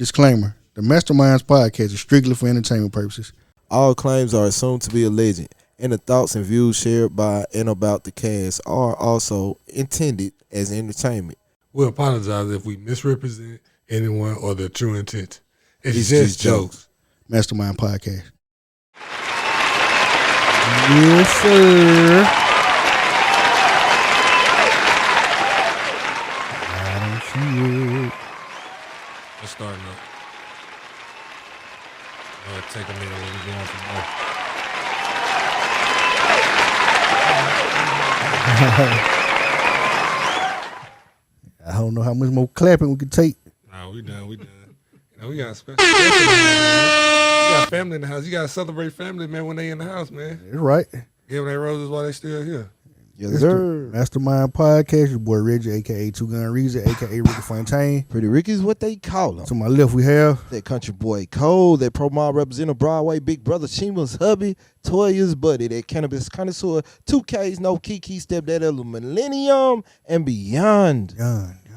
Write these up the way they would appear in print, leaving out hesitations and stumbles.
Disclaimer: the Masterminds Podcast is strictly for entertainment purposes. All claims are assumed to be alleged, and the thoughts and views shared by and about the cast are also intended as entertainment. We apologize if we misrepresent anyone or their true intent. It's just jokes. Mastermind Podcast. Yes, sir. I don't see it. Let's start now. Take a minute when we go on from there. I don't know how much more clapping we can take. Nah, we done. You know, we got a special guest in the house, man. You got family in the house. You got to celebrate family, man, when they in the house, man. That's right. Give them their roses while they still here. Yes, sir. Mastermind Podcast, your boy Reggie, a.k.a. Two Gun Reason, a.k.a. Ricky Fontaine. Pretty Ricky is what they call him. To my left, we have that country boy Cole, that pro mob representative Broadway, big brother Shima's hubby, Toya's buddy, that cannabis connoisseur, 2Ks, no Kiki, stepdad of the millennium and beyond.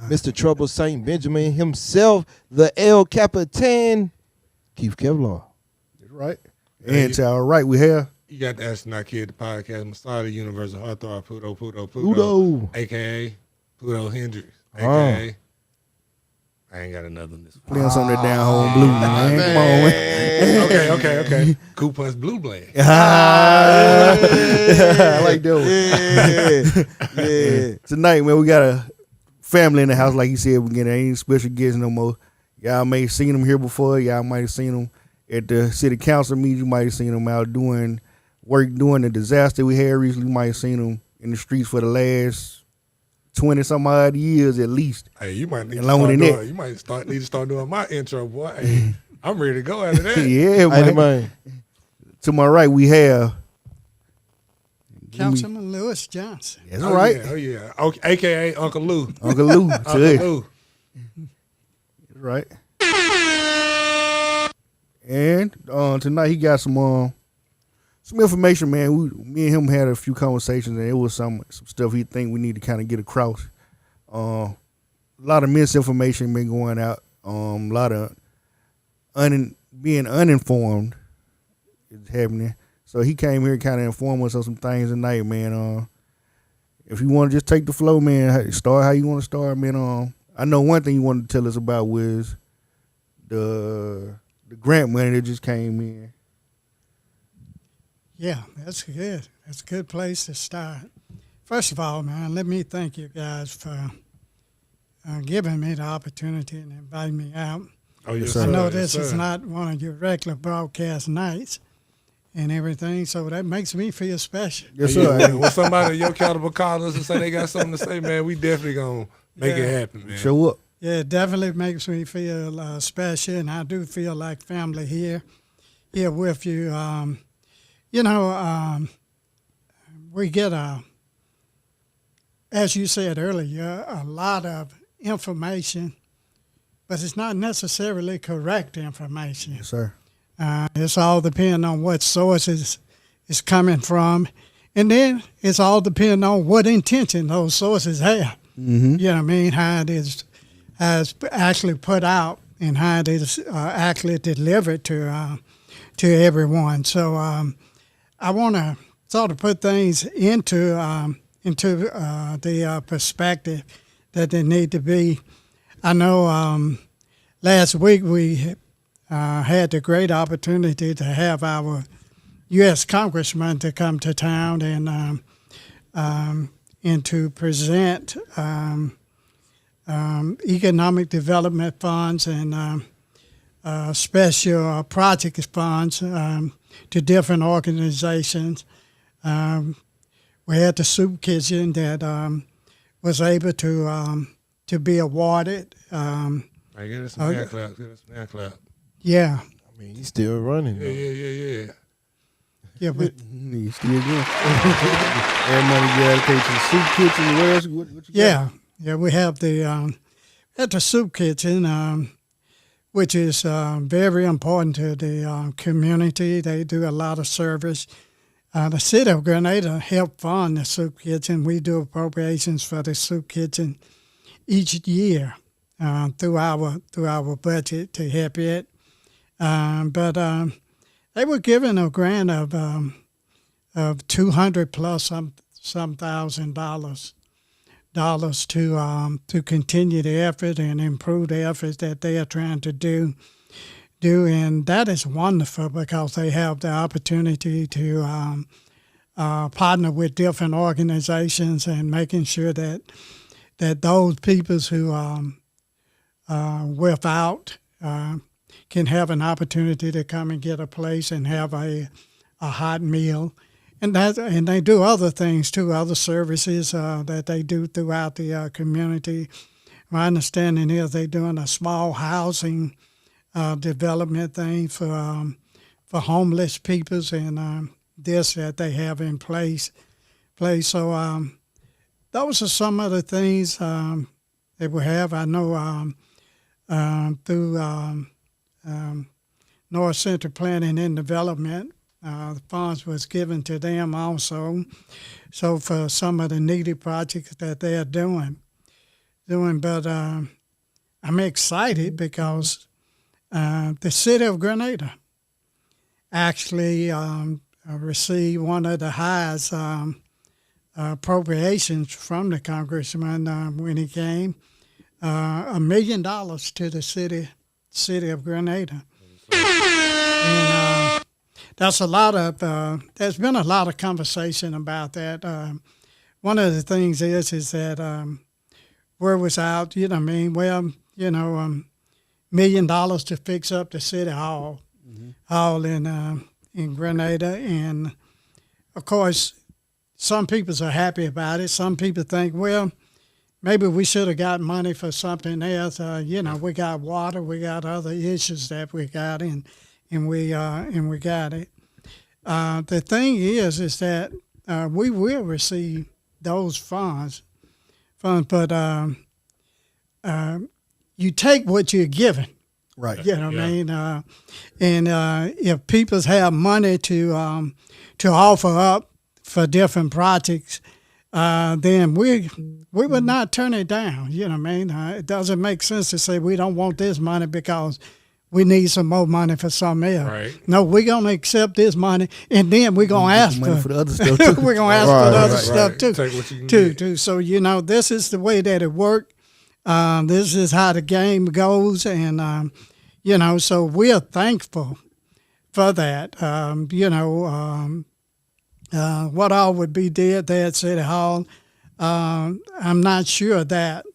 Mr. Trouble St. Benjamin himself, the El Capitan, Keith Kevlar. That's right. And to our right, we have. You got the Astronaut Kid, the podcast, Messiah of the Universe, Heartthrob, Pudo, a.k.a. Pudo Hendrix, a.k.a. I ain't got another one. Playing some of that down home blues, man. Come on, man. Okay. Coupons Blue Blade. I like that one. Yeah. Tonight, man, we got a family in the house, like you said. We get ain't special guests no more. Y'all may have seen them here before. Y'all might have seen them at the city council meeting. You might have seen them out doing work during the disaster we had recently. You might have seen them in the streets for the last 20-some odd years at least. Hey, you might need to start doing my intro, boy. Hey, I'm ready to go after that. Yeah, man. To my right, we have Councilman Lewis Johnson. That's right. Oh yeah. Okay, a.k.a. Uncle Lou. Uncle Lou. Uncle Lou. That's right. And tonight he got some information, man. Me and him had a few conversations, and it was some stuff he think we need to kind of get across. A lot of misinformation been going out. A lot of being uninformed is happening. So he came here kind of inform us of some things tonight, man. If you want to just take the flow, man, start how you want to start, man. I know one thing you wanted to tell us about was the grant money that just came in. Yeah, that's good. That's a good place to start. First of all, man, let me thank you guys for giving me the opportunity and inviting me out. Oh, yes, I know sir. this is not one of your regular broadcast nights and everything, so that makes me feel special. Yes, sir. Yeah, when somebody your caliber call us and say they got something to say, man, we definitely going to make it happen, man. Show up. Yeah, it definitely makes me feel special, and I do feel like family here with you. We get as you said earlier, a lot of information, but it's not necessarily correct information. Yes, sir. It's all depending on what sources it's coming from, and then it's all depending on what intention those sources have. Mm-hmm. You know what I mean? How it is actually put out and how it is actually delivered to everyone. So I want to sort of put things into the perspective that they need to be. I know last week we had the great opportunity to have our U.S. Congressman to come to town and to present economic development funds and special project funds to different organizations. We had the soup kitchen that was able to be awarded. I get us some hand clap. Yeah. I mean, he's still running. Yeah. Yeah, but He's still good. Air money you allocate to the soup kitchen. What else? What you got? Yeah. We have the soup kitchen, which is very important to the community. They do a lot of service. The city of Grenada helped fund the soup kitchen. We do appropriations for the soup kitchen each year. through our budget to help it. But they were given a grant of $200 plus some $1,000 to continue the effort and improve the efforts that they are trying to do, and that is wonderful because they have the opportunity to partner with different organizations and making sure that those people who without can have an opportunity to come and get a place and have a hot meal. And they do other things too, other services that they do throughout the community. My understanding is they're doing a small housing development thing for homeless peoples and this that they have in place. So those are some of the things that we have. I know through North Central Planning and Development, the funds was given to them also. So for some of the needy projects that they are doing. But I'm excited because the city of Grenada actually received one of the highest appropriations from the congressman when he came, $1 million to the city of Grenada. And that's a lot of. There's been a lot of conversation about that. One of the things is that word was out. You know what I mean? Well, $1 million to fix up the city hall in Grenada, and of course, some people are happy about it. Some people think, well, maybe we should have got money for something else. We got water, we got other issues that we got, and we got it. The thing is that we will receive those funds, but you take what you're given. Right. You know what I mean? And if people have money to offer up for different projects, then we would not turn it down. You know what I mean? It doesn't make sense to say we don't want this money because we need some more money for something else. Right. No, we're going to accept this money, and then we're going to ask for the other stuff too. We're going to ask for the other stuff too. Take what you can too. get. So, this is the way that it worked. This is how the game goes, and, so we are thankful for that. What all would be did there at City Hall, I'm not sure that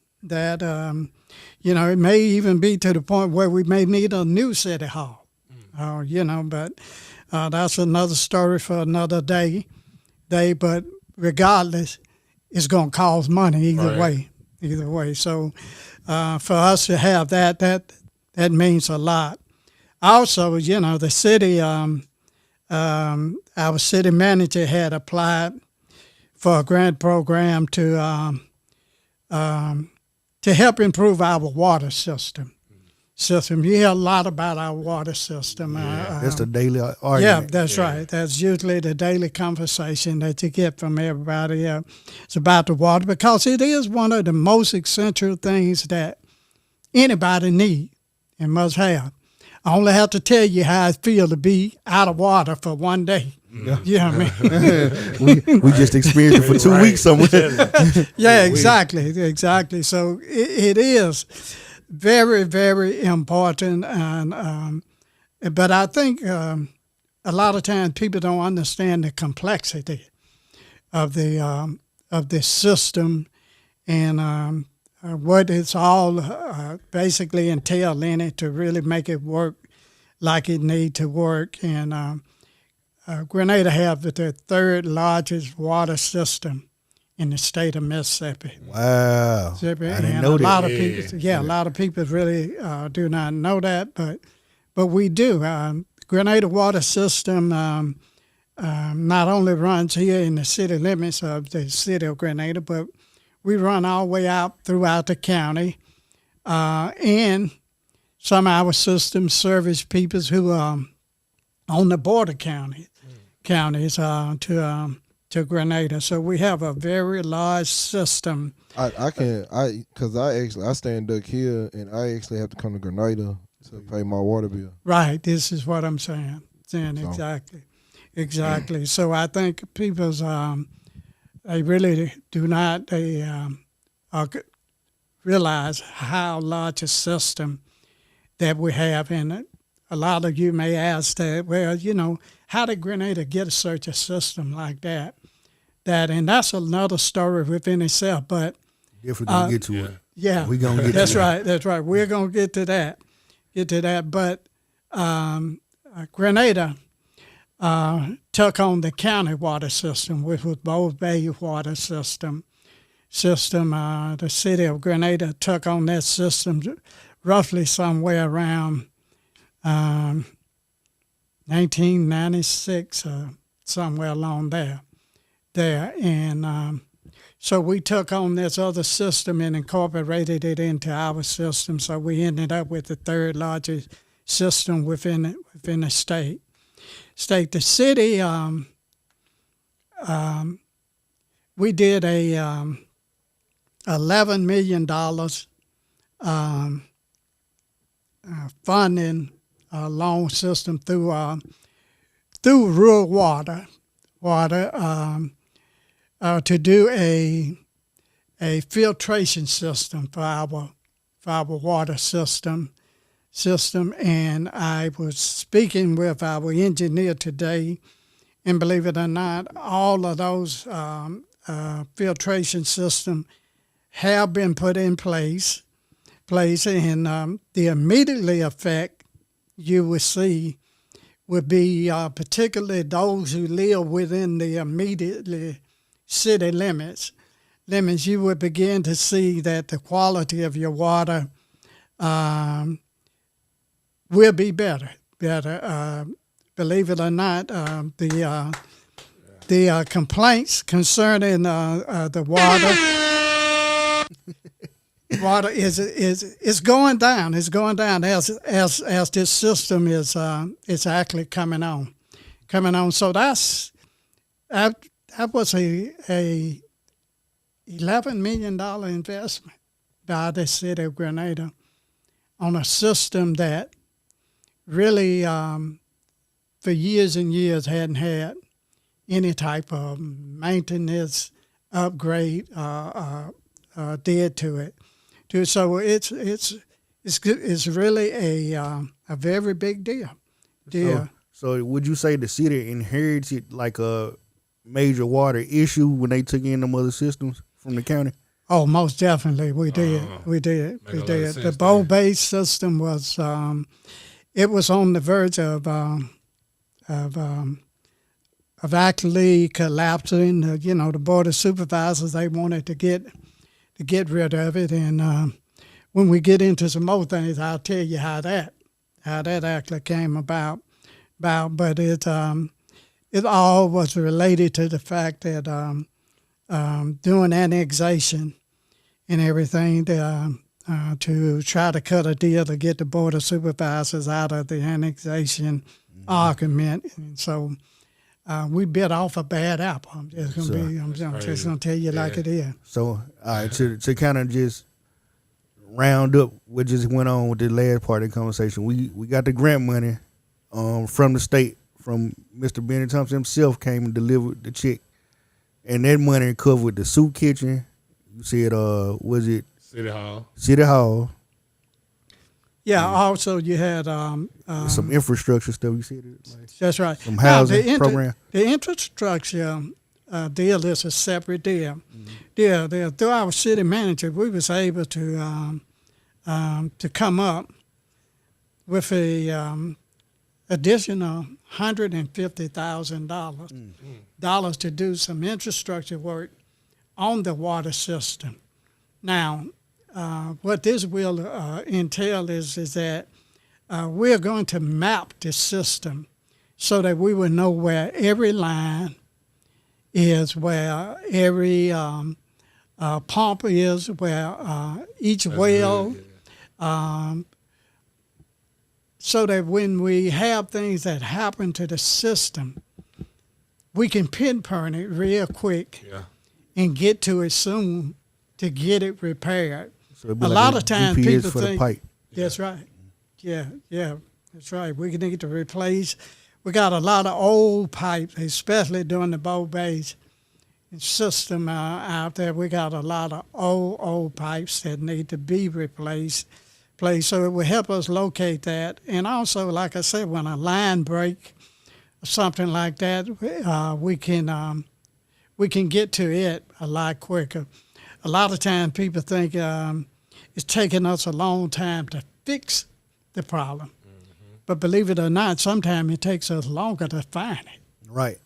it may even be to the point where we may need a new City Hall, but that's another story for another day. But regardless, it's going to cost money either way. So for us to have that means a lot. Also, the city, our city manager had applied for a grant program to help improve our water system. You hear a lot about our water system. That's the daily argument. Yeah, that's right. That's usually the daily conversation that you get from everybody. It's about the water because it is one of the most essential things that anybody needs and must have. I only have to tell you how I feel to be out of water for one day. Yeah. You know what I mean? we just experienced it for 2 weeks somewhere. Yeah, exactly. So it is very, very important. And but I think a lot of times people don't understand the complexity of the system and what it's all basically entail in it to really make it work like it need to work. And Grenada have the third largest water system in the state of Mississippi. Wow. I didn't know that. A lot of people really do not know that, but we do. Grenada water system not only runs here in the city limits of the city of Grenada, but we run all the way out throughout the county, and some of our systems service people who are on the border counties to Grenada. So we have a very large system. I stay in Duck Hill, and I actually have to come to Grenada to pay my water bill. Right. This is what I'm saying. Exactly. So I think people's they really do not realize how large a system that we have in it. A lot of you may ask that, well, how did Grenada get such a system like that? And that's another story within itself. But definitely gonna get to it. Yeah, we're gonna get. That's right. That's right. We're gonna get to that. But Grenada took on the county water system, which was both Bay water system. The city of Grenada took on that system roughly somewhere around 1996, somewhere along there. And so we took on this other system and incorporated it into our system. So we ended up with the third largest system within the state. The city, we did a $11 million funding loan system through rural water to do a filtration system for our water system. And I was speaking with our engineer today, and believe it or not, all of those filtration systems have been put in place, and the immediately effect you will see would be particularly those who live within the immediately city limits. You would begin to see that the quality of your water will be better. Believe it or not, the complaints concerning the water is going down. It's going down as this system is actually coming on. So that was a $11 million investment by the city of Grenada on a system that really for years and years hadn't had any type of maintenance upgrade did to it. So it's really a very big deal. So would you say the city inherited like a major water issue when they took in them other systems from the county? Oh, most definitely we did. We did. The bowl-based system was it was on the verge of actually collapsing. The board of supervisors, they wanted to get rid of it, and when we get into some more things, I'll tell you how that actually came about. But it all was related to the fact that doing annexation and everything to try to cut a deal to get the board of supervisors out of the annexation argument, and so. We bit off a bad apple. I'm just gonna tell you like it is. So, all right, to kind of just round up what just went on with the last part of the conversation, we got the grant money from the state, from Mr. Benny Thompson himself came and delivered the check, and that money covered the soup kitchen. You said, was it City Hall? City Hall. Yeah. Also, you had some infrastructure stuff. You said it. That's right. Some housing program. The infrastructure deal is a separate deal. Mm-hmm. Through our city manager, we was able to come up with a additional $150,000 to do some infrastructure work on the water system. Now, what this will entail is that we're going to map the system so that we will know where every line is, where every pump is, where each well, so that when we have things that happen to the system, we can pinpoint it real quick Yeah. and get to it soon to get it repaired. So it'd be A like lot of times GPS people for the think pipe. that's right. Yeah, that's right. We need to replace. We got a lot of old pipes, especially during the Bow Bays system out there. We got a lot of old pipes that need to be replaced. So it will help us locate that. And also, like I said, when a line break or something like that, we can get to it a lot quicker. A lot of times people think it's taking us a long time to fix the problem. But believe it or not, sometimes it takes us longer to find it. Right.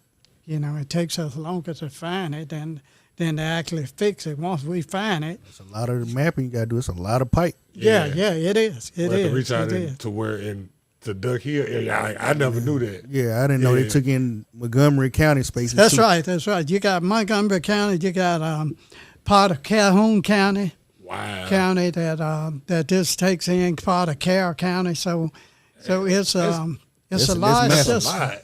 You know, it takes us longer to find it than to actually fix it. Once we find it. It's a lot of the mapping you got to do. It's a lot of pipe. Yeah, it is. It We'll have is. to reach out It is. to where in to Duck Hill area. I never knew that. Yeah, I didn't know they Yeah. took in Montgomery County spaces. That's too. right. That's right. You got Montgomery County. You got part of Calhoun County. Wow. County that this takes in part of Carroll County. So it's It's a large massive. That's a system. lot.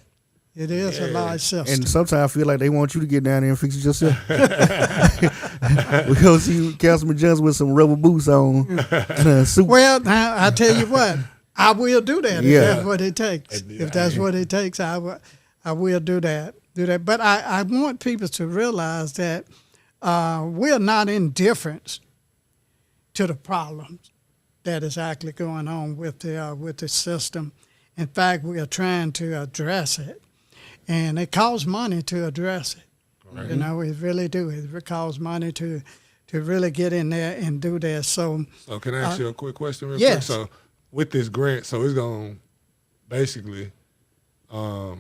It is a large system. And sometimes I feel like they want you to get down there and fix it yourself. We go see Councilman Johnson with some rubber boots on and a suit. Well, now I tell you what, I will do that Yeah. if that's what it takes. If that's what it takes, I will do that. But I want people to realize that we're not indifferent to the problems that is actually going on with the system. In fact, we are trying to address it, and it costs money to address it. Right. You know, it really do. It costs money to really get in there and do that. So can I ask you a quick question real yes. quick? So with this grant, so it's going to basically, like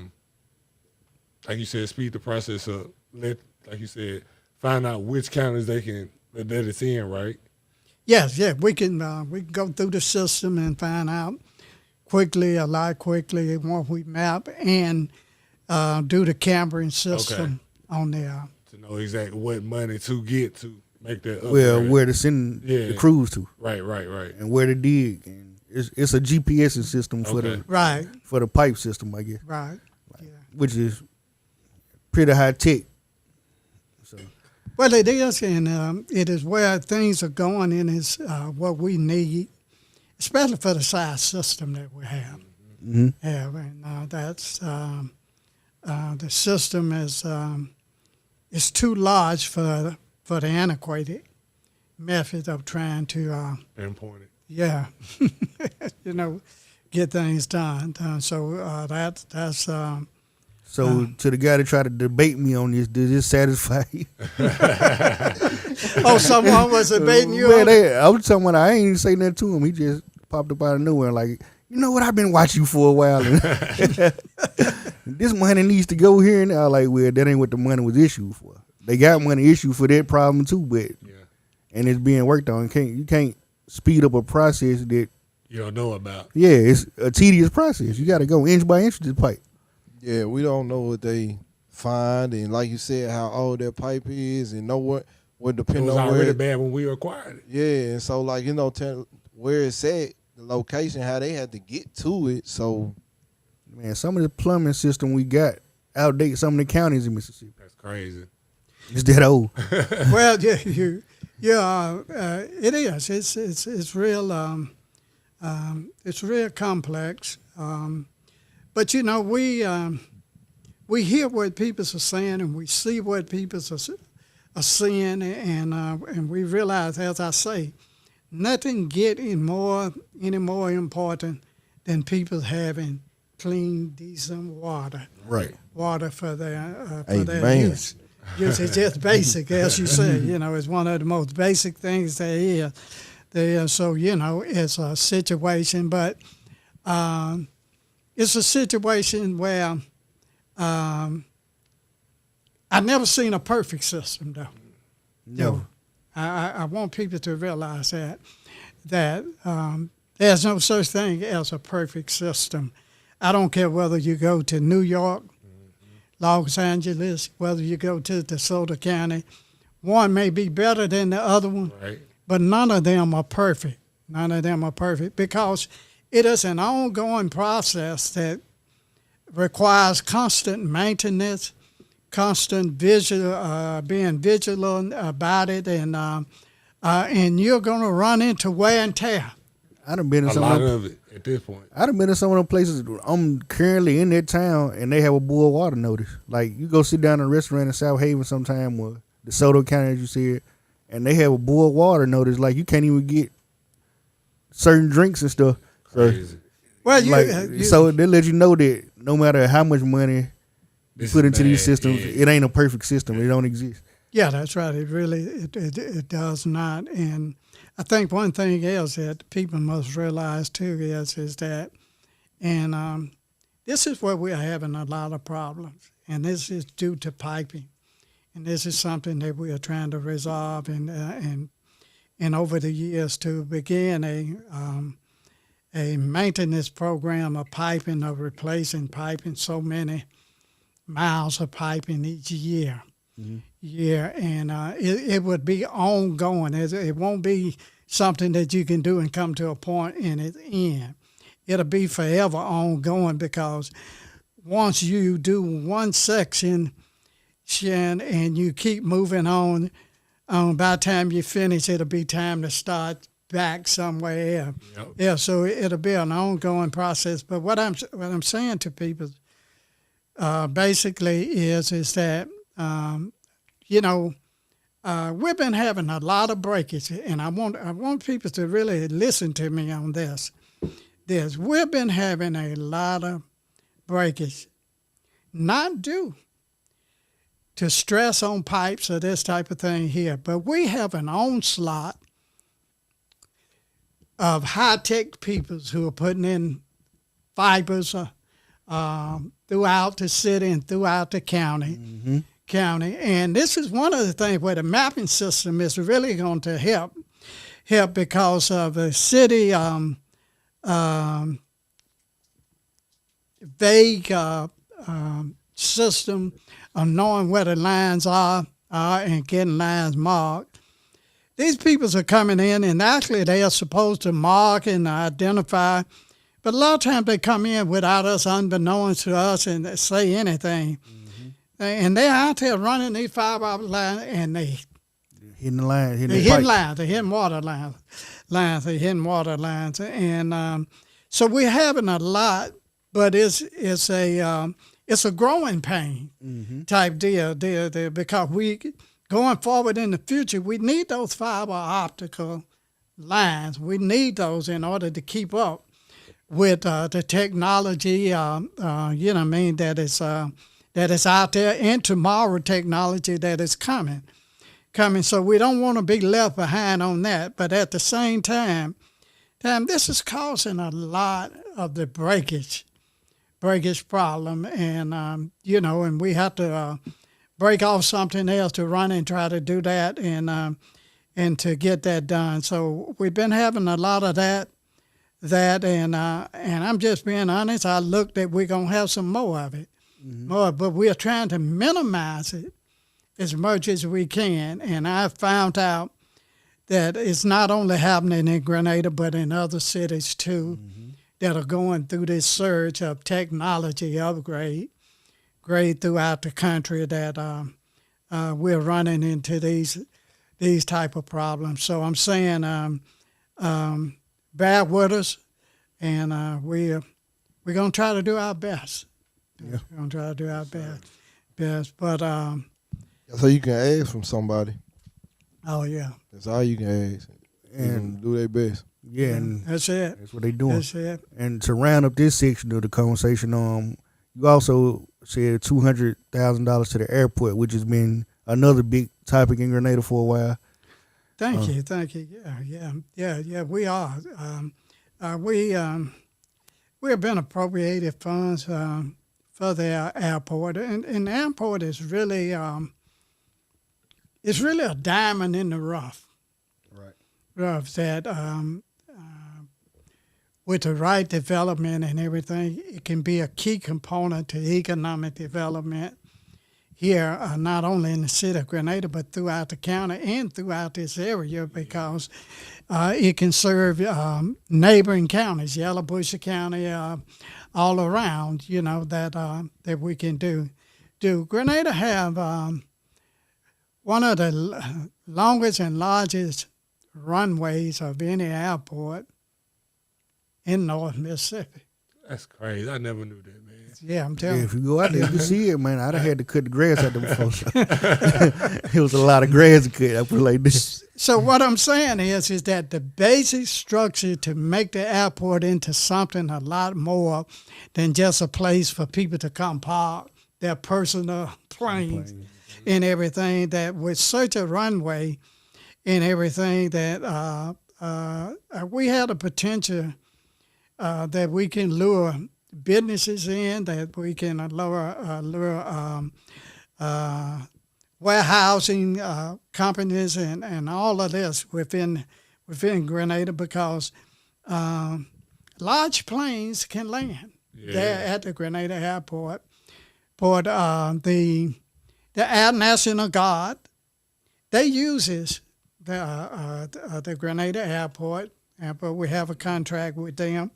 you said, speed the process up. Like you said, find out which counties that it's in, right? yes, we can go through the system and find out a lot quickly what we map and do the camping system on there. To know exactly what money to get to make that upgrade. Well, where to send the crews to. Right. And where to dig. And it's a GPS system for Right, the pipe system, I guess, right. Yeah. which is pretty high tech. So Well, it is, and it is where things are going, and is what we need, especially for the size system that we have. mm-hmm. And that's the system is too large for the antiquated method of trying to Pinpoint it. get things done. So that's. So to the guy that tried to debate me on this, did this satisfy you? Oh, someone was debating you. Man, on it? I was talking about, I ain't even say nothing to him. He just popped up out of nowhere like, you know what, I've been watching you for a while. And this money needs to go here. And I was like, well, that ain't what the money was issued for. They got money issued for that problem too, but and it's being worked on. You can't speed up a process that You don't know about. Yeah, it's a tedious process. You got to go inch by inch with this pipe. Yeah, we don't know what they find, and like you said, how old that pipe is, and know what It depend was on already where. bad when we acquired it. Yeah, and so like tell where it's at, the location, how they had to get to it. So Man, some of the plumbing system we got outdate some of the counties in Mississippi. That's crazy. It's that old. Well, it is. It's real. It's real complex. But we hear what people are saying, and we see what people are seeing, and we realize, as I say, nothing get any more important than people having clean, decent water. Right. Water for their Amen. use. Use is just basic, as you say. It's one of the most basic things there is. So it's a situation, but it's a situation where I've never seen a perfect system, though. No. I want people to realize that there's no such thing as a perfect system. I don't care whether you go to New York, Los Angeles, whether you go to DeSoto County. One may be better than the other one, Right. but none of them are perfect. None of them are perfect because it is an ongoing process that requires constant maintenance, constant being vigilant about it, and you're going to run into wear and tear. I done been in A some lot of them, of it at this point. I done been in some of them places. I'm currently in that town, and they have a boil water notice. Like, you go sit down in a restaurant in South Haven sometime, or DeSoto County, as you said, and they have a boil water notice. Like, you can't even get certain drinks and stuff. Crazy. Well, So they let you know that no matter how much money you This put is into these bad, systems, yeah. it ain't a perfect system. It don't exist. yeah, that's right. It really it does not. And I think one thing else that people must realize too is that, and this is where we are having a lot of problems, and this is due to piping, and this is something that we are trying to resolve, and over the years to begin a maintenance program of piping, of replacing piping, so many miles of piping each year. And it would be ongoing. It won't be something that you can do and come to a point and it's in. It'll be forever ongoing, because once you do one section and you keep moving on, by the time you finish, it'll be time to start back somewhere else. Yep. Yeah, so it'll be an ongoing process. But what I'm saying to people basically is that we've been having a lot of breakage, and I want people to really listen to me on this. We've been having a lot of breakage, not due to stress on pipes or this type of thing here, but we have an onslaught of high-tech peoples who are putting in fibers throughout the city and throughout the county. And this is one of the things where the mapping system is really going to help because of the city vague system of knowing where the lines are and getting lines marked. These peoples are coming in, and actually they are supposed to mark and identify, but a lot of times they come in without us, unbeknownst to us, and say anything. And they're out there running these fiber optic lines, and they Hitting the line, hitting they're the hitting pipe. lines, they're hitting water they're hitting water lines, and so we're having a lot, but it's a growing pain type deal because we going forward in the future, we need those fiber optical lines. We need those in order to keep up with the technology, that is out there, and tomorrow technology that is coming. So we don't want to be left behind on that. But at the same time, this is causing a lot of the breakage problem, and and we have to break off something else to run and try to do that, and to get that done. So we've been having a lot of that, and I'm just being honest. I look that we're gonna have some more of it, more, but we are trying to minimize it as much as we can. And I found out that it's not only happening in Grenada, but in other cities too, that are going through this surge of technology upgrade throughout the country, that we're running into these type of problems. So I'm saying bear with us, and we're going to try to do our best. Yeah. We're going to try to do our best. But, So you can ask from somebody. oh, yeah. That's all you can ask. And do their best. Yeah, and That's it. that's what they doing. That's it. And to round up this section of the conversation, you also said $200,000 to the airport, which has been another big topic in Grenada for a while. Thank you. Yeah. We are. We have been appropriated funds for the airport, and the airport is really it's really a diamond in the rough. Right. Rough that with the right development and everything, it can be a key component to economic development here, not only in the city of Grenada, but throughout the county and throughout this area, because it can serve neighboring counties, Yellow County, all around, that we can do do. Grenada have one of the longest and largest runways of any airport in North Mississippi. That's crazy. I never knew that, man. Yeah, I'm telling Yeah, you. if you go out there, you can see it, man. I'd have had to cut the grass out there before. It was a lot of grass to cut. I put it like this. So what I'm saying is that the basic structure to make the airport into something a lot more than just a place for people to come park their personal planes and everything, that with such a runway and everything that we had a potential that we can lure businesses in, that we can lure warehousing companies and all of this within Grenada, because large planes can land there at the Grenada airport. But the Air National Guard, they uses the Grenada airport, but we have a contract with them.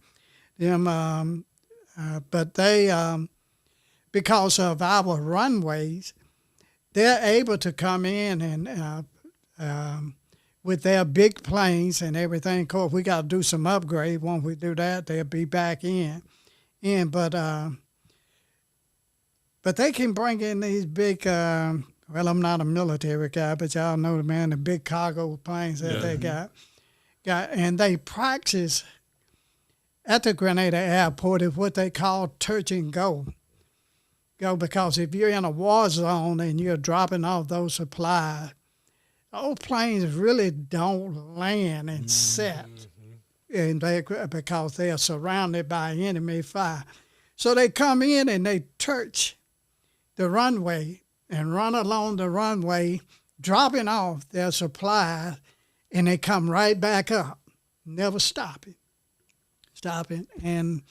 But they, because of our runways, they're able to come in and with their big planes and everything. Of course, we got to do some upgrade. Once we do that, they'll be back in. But they can bring in these big, well, I'm not a military guy, but y'all know the big cargo planes that they got. And they practice at the Grenada airport is what they call touch and go. Because if you're in a war zone and you're dropping off those supplies, those planes really don't land and set, and because they are surrounded by enemy fire. So they come in and they touch the runway and run along the runway, dropping off their supplies, and they come right back up, never stopping. And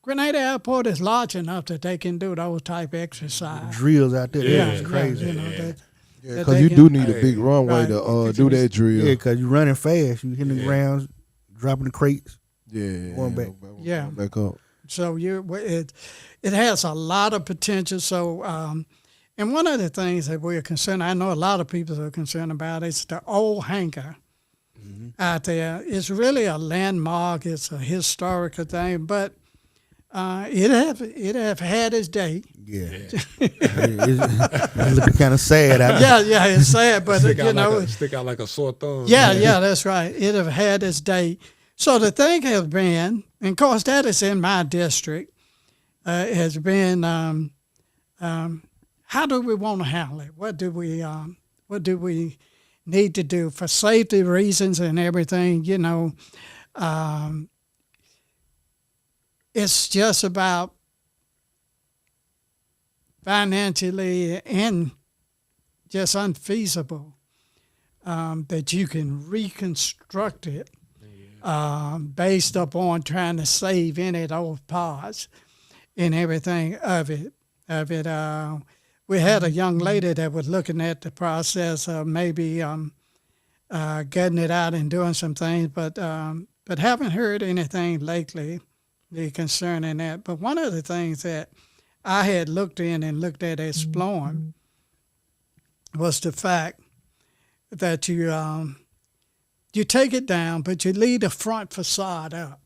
Grenada Airport is large enough that they can do those type of exercise. Drills out there. Yeah, It's crazy. Because you do need a big runway to do that drill. Yeah, because you're running fast. You hitting the ground, dropping the crates. Yeah. Going back. Back up. So it has a lot of potential. So, and one of the things that we're concerned, I know a lot of people are concerned about, is the old hangar out there. It's really a landmark. It's a historical thing, but it have had its day. Yeah. It's looking kind of sad out there. Yeah, it's sad, but stick out like a sore thumb. Yeah, that's right. It have had its day. So the thing has been, and of course that is in my district, has been how do we want to handle it? What do we need to do for safety reasons and everything? It's just about financially and just unfeasible that you can reconstruct it based upon trying to save any of those parts and everything of it. We had a young lady that was looking at the process of maybe getting it out and doing some things, but haven't heard anything lately concerning that. But one of the things that I had looked at exploring was the fact that you take it down, but you leave the front facade up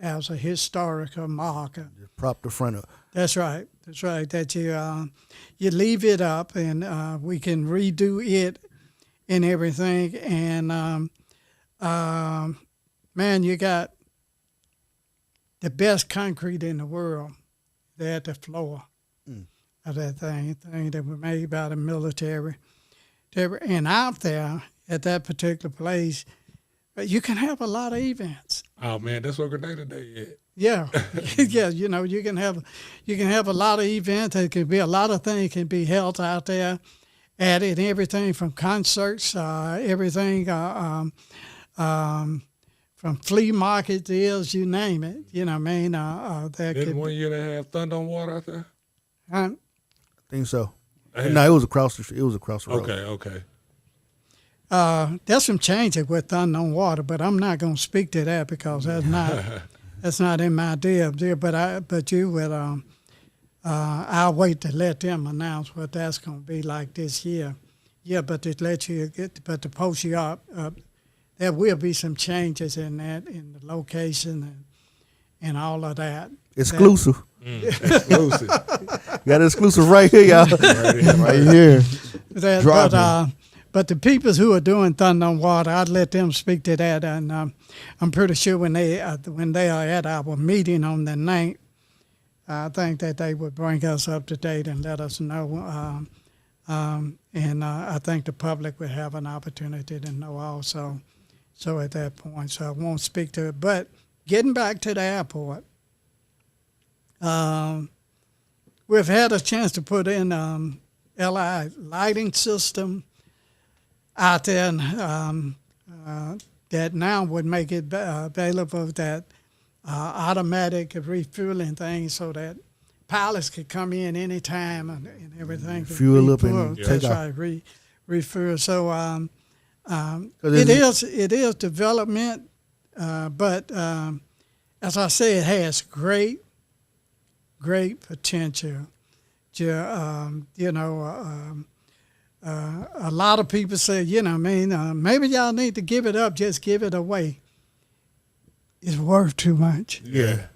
as a historical marker. Just prop the front up. That's right. That you leave it up, and we can redo it and everything. And man, you got the best concrete in the world there at the floor of that thing that was made by the military. And out there at that particular place, you can have a lot of events. Oh man, that's what Grenada Day is. Yeah, yeah. You can have a lot of events. There can be a lot of things can be held out there at it. Everything from concerts, everything from flea market deals, you name it. You know what I mean? Didn't one year they have Thunder on Water out there? I think so. No, it was across the street. It was across the road. Okay. There's some changes with Thunder on Water, but I'm not going to speak to that because that's not in my deal. But you would I'll wait to let them announce what that's going to be like this year. Yeah, but to let you but to post you up, there will be some changes in that, in the location and all of that. Exclusive. Exclusive. Got an exclusive right here, y'all. Right here. But the people who are doing Thunder on Water, I'd let them speak to that, and I'm pretty sure when they are at our meeting on the 9th, I think that they would bring us up to date and let us know. And I think the public would have an opportunity to know also. So at that point, so I won't speak to it. But getting back to the airport, we've had a chance to put in LI lighting system out there, and that now would make it available, that automatic refueling thing, so that pilots could come in anytime and everything. Fuel up and take off. Right, refuel. So it is development, but as I say, it has great potential. A lot of people say, maybe y'all need to give it up, just give it away. It's worth too much. Yeah.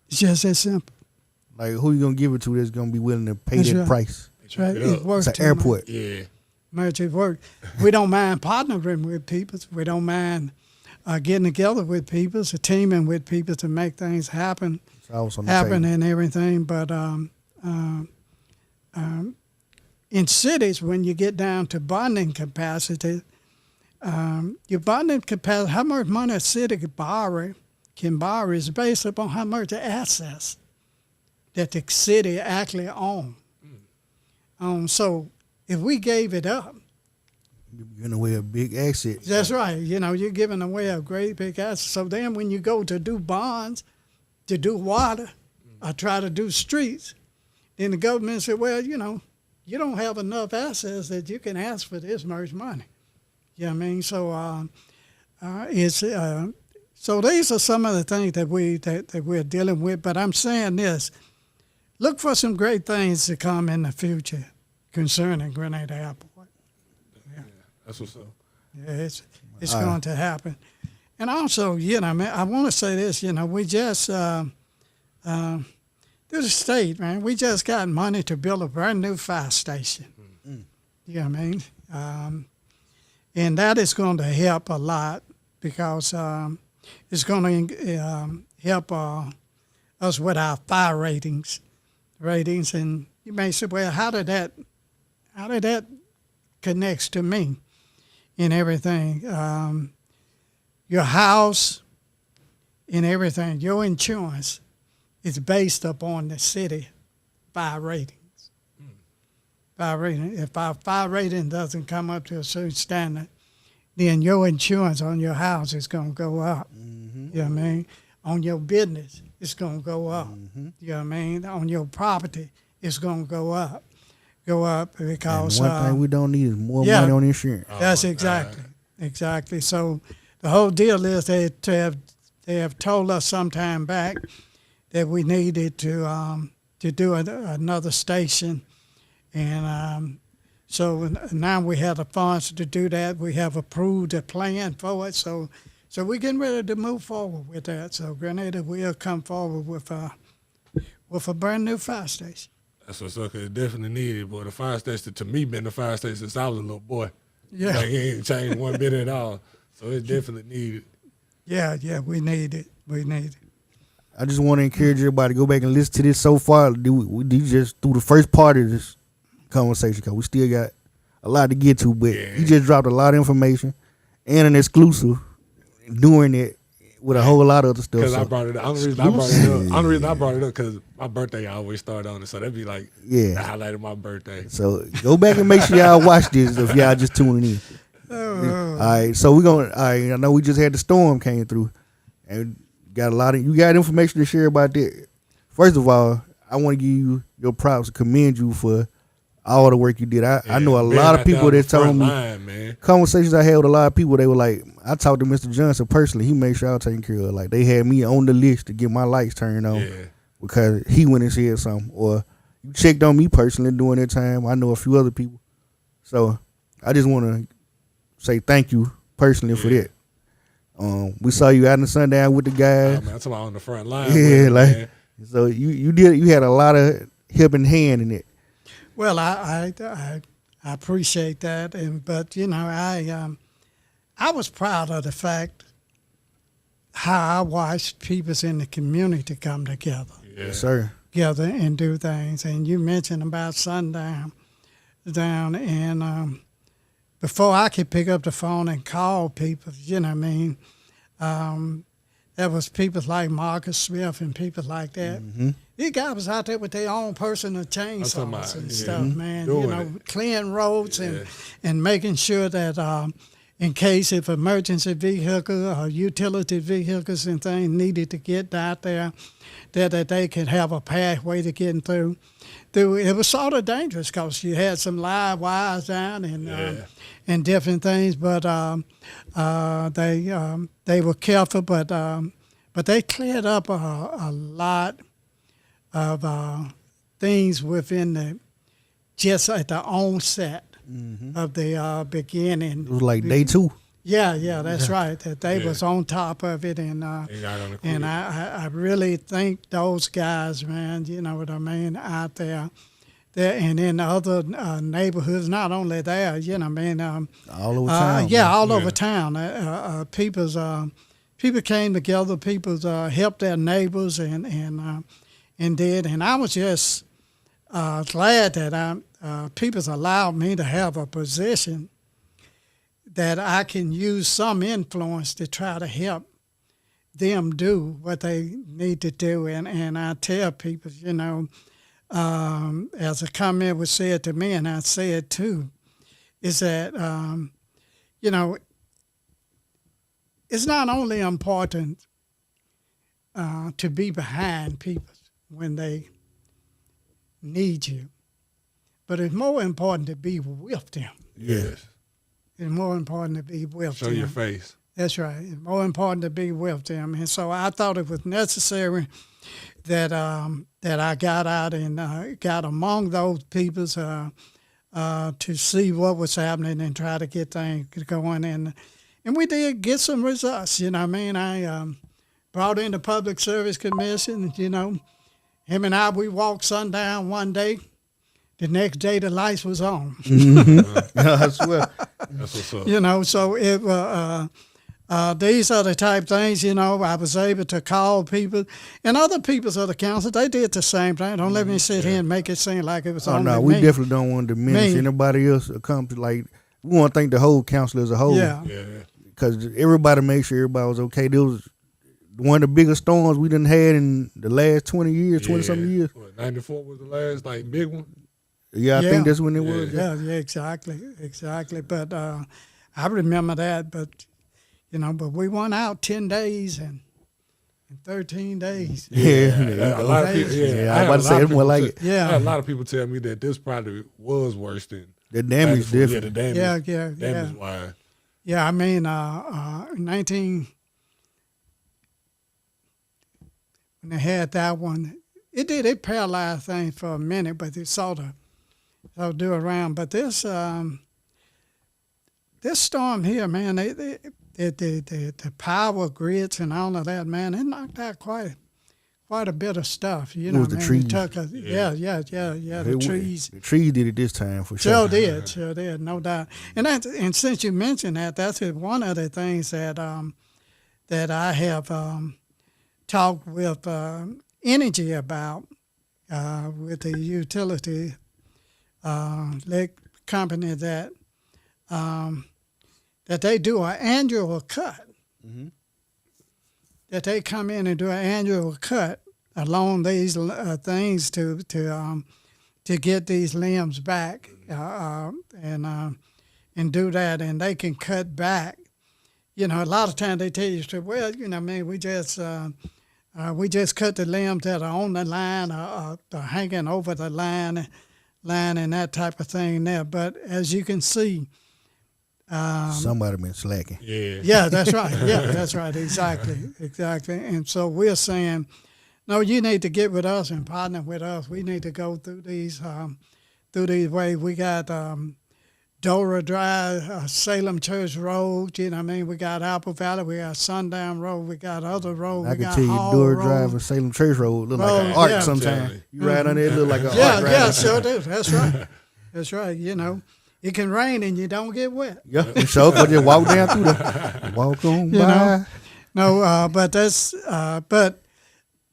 It's just that simple. Like, who you going to give it to that's going to be willing to pay That's that right. price? That's right. It's worth It's too an airport. Yeah. much it work. We don't mind partnering with people. We don't mind getting together with people, teaming with people to make things happen and everything. But in cities, when you get down to bonding capacity, your bonding capacity, how much money a city can borrow is based upon how much assets that the city actually owns. So if we gave it up, you're giving away a big asset. That's right. You're giving away a great big asset. So then when you go to do bonds, to do water, or try to do streets, then the government said, well, you don't have enough assets that you can ask for this much money. You know what I mean? So so these are some of the things that we're dealing with. But I'm saying this: look for some great things to come in the future concerning Grenada Airport. Yeah, that's what's up. Yeah, it's going to happen. And also, I want to say this. We just through the state, man, we just got money to build a brand new fire station. Mm-hmm. You know what I mean? And that is going to help a lot because it's going to help us with our fire ratings. And you may say, well, how did that connects to me and everything? Your house and everything, your insurance is based upon the city fire ratings. Fire rating. If our fire rating doesn't come up to a certain standard, then your insurance on your house is going to go up. Mm-hmm. You know what I mean? On your business, it's going to go up. Mm-hmm. You know what I mean? On your property, it's going to go up. Because and one thing we don't need is more money on insurance. That's exactly. So the whole deal is they have told us some time back that we needed to do another station. And so now we have the funds to do that. We have approved a plan for it. So we're getting ready to move forward with that. So Grenada will come forward with a brand new fire station. That's what's up, 'cause it's definitely needed. Boy, the fire station, to me, been the fire station since I was a little boy. Yeah. Like, it ain't changed one bit at all. So it's definitely needed. Yeah, we need it. I just want to encourage everybody to go back and listen to this so far. We just through the first part of this conversation, because we still got a lot to get to, but he just dropped a lot of information and an exclusive doing it with a whole lot of other stuff. Because I brought it up. Only reason I brought it up because my birthday always started on it. So that'd be like the highlight of my birthday. So go back and make sure y'all watch this if y'all just tuning in. All right, so I know we just had the storm came through and got you got information to share about that. First of all, I want to give you your props, commend you for all the work you did. I know a lot of people that told me conversations I had with a lot of people. They were like, I talked to Mr. Johnson personally. He made sure I was taken care of. Like, they had me on the list to get my lights turned on because he went and said something, or you checked on me personally during that time. I know a few other people. So I just want to say thank you personally for that. We saw you out in the sundown with the guys. Man, I'm talking about on the front line. Yeah, man. So you had a lot of helping hand in it. Well, I appreciate that, but I was proud of the fact how I watched people in the community come together. Yeah. Yes, sir. Together and do things. And you mentioned about sundown, and before I could pick up the phone and call people, there was people like Marcus Smith and people like that. Mm-hmm. These guys was out there with their own personal chainsaws and stuff, man. Clearing roads and making sure that in case if emergency vehicle or utility vehicles and things needed to get out there, that they could have a pathway to getting through. It was sort of dangerous because you had some live wires down and different things, but they were careful, but they cleared up a lot of things within just at the onset of the beginning. It was like day 2. Yeah, that's right. That they was on top of it, and I really thank those guys, man. You know what I mean, out there and in other neighborhoods. Not only there, all over town. All over town. People came together. People helped their neighbors and did. And I was just glad that people's allowed me to have a position that I can use some influence to try to help them do what they need to do. And I tell people, as a comment was said to me, and I say it too, is that, it's not only important to be behind people when they need you, but it's more important to be with them. Yes. It's more important to be with them. Show your face. That's right. It's more important to be with them. And so I thought it was necessary that I got out and got among those people to see what was happening and try to get things going. And we did get some results. I brought in the Public Service Commission. Him and we walked sundown one day. The next day, the lights was on. I swear. That's what's up. So it these are the type things, I was able to call people. And other peoples of the council, they did the same thing. Don't let me sit here and make it seem like it was only me. We definitely don't want to diminish anybody else come to, we want to thank the whole council as a whole. Yeah. Because everybody made sure everybody was okay. There was one of the biggest storms we done had in the last 20-something years. What, 94 was the last, big one? Yeah, I think that's when it was. Yeah, exactly. But I remember that. But we went out 10 days and 13 days. Yeah, a lot of people. Yeah, I was about to say it more like it. Yeah, I had a lot of people tell me that this probably was worse than the damage. Different. Yeah, the damage. Yeah. Damage wise. Yeah, I mean, 19 when they had that one, it paralyzed things for a minute, but it sort of do around. But this storm here, man, the power grids and all of that, man, it knocked out quite a bit of stuff. It was the trees. The trees. The trees did it this time for sure. Sure did, no doubt. And since you mentioned that, that's one of the things that I have talked with Energy about with the utility company that they do an annual cut. Mm-hmm. That they come in and do an annual cut along these things to get these limbs back and do that, and they can cut back. A lot of times they tell you, well, we just cut the limbs that are on the line or hanging over the line and that type of thing there. But as you can see, somebody been slacking. Yeah. Yeah, that's right. Yeah, that's right. Exactly. And so we're saying No, you need to get with us and partner with us. We need to go through these ways. We got Dora Drive, Salem Church Road. You know what I mean? We got Apple Valley. We got Sundown Road. We got other roads. I can tell you, Dora Drive and Salem Church Road look like an arc sometimes. You ride on there, it look like an arc. Yeah, sure do. That's right. That's right. You know, it can rain and you don't get wet. Yeah, sure. But just walk down through the walk on by. Know? No, but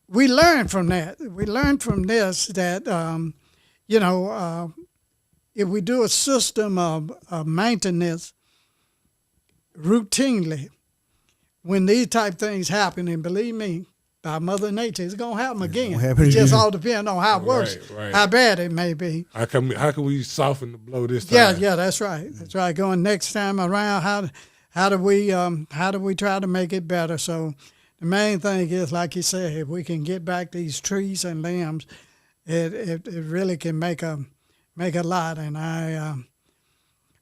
we learned from that. We learned from this that if we do a system of maintenance routinely, when these type things happen, and believe me, by Mother Nature, it's going to happen again. It just all depends on how worse, how bad it may be. How can we soften the blow this time? Yeah, that's right. That's right. Going next time around, how do we try to make it better? So the main thing is, like you said, if we can get back these trees and limbs, it really can make a lot. And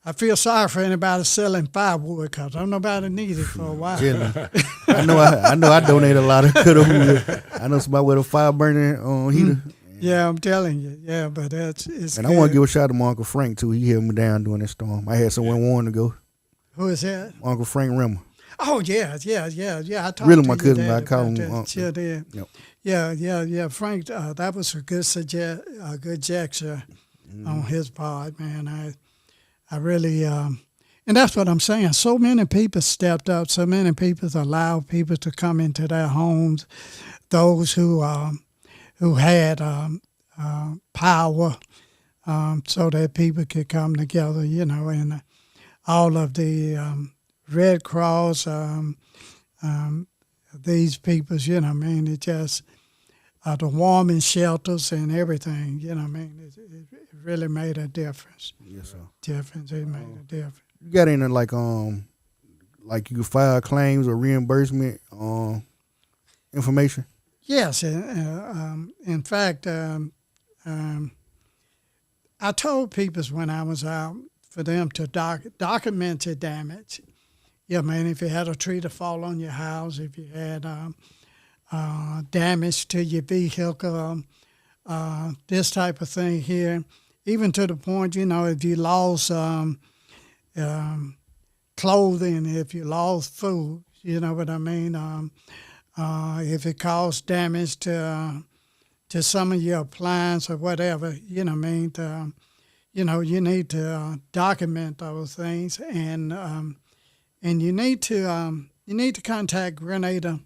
I feel sorry for anybody selling firewood because I don't know nobody needs it for a while. Yeah, I know I donate a lot of wood. I know somebody with a fire burning heater. Yeah, I'm telling you. Yeah, but it's and good. I want to give a shout out to my Uncle Frank too. He held me down during that storm. I had someone warn to go. Who is that? Uncle Frank Rimmer. Oh yeah. I talked Really, to my your cousin. dad I call about him. that. Sure did. Yep. Yeah. Frank, that was a good gesture on his part, man. I really, and that's what I'm saying. So many people stepped up. So many people allowed people to come into their homes. Those who had power, so that people could come together, and all of the Red Cross, these peoples, it just the warming shelters and everything, it really made a difference. Yes, sir. It made a difference. You got any like you file claims or reimbursement information? Yes, in fact, I told people when I was out for them to document your damage. Yeah, man, if you had a tree to fall on your house, if you had damage to your vehicle, this type of thing here, even to the point, if you lost clothing, if you lost food, you know what I mean? If it caused damage to some of your appliances or whatever, you know what I mean? You need to document those things, and you need to contact Grenada,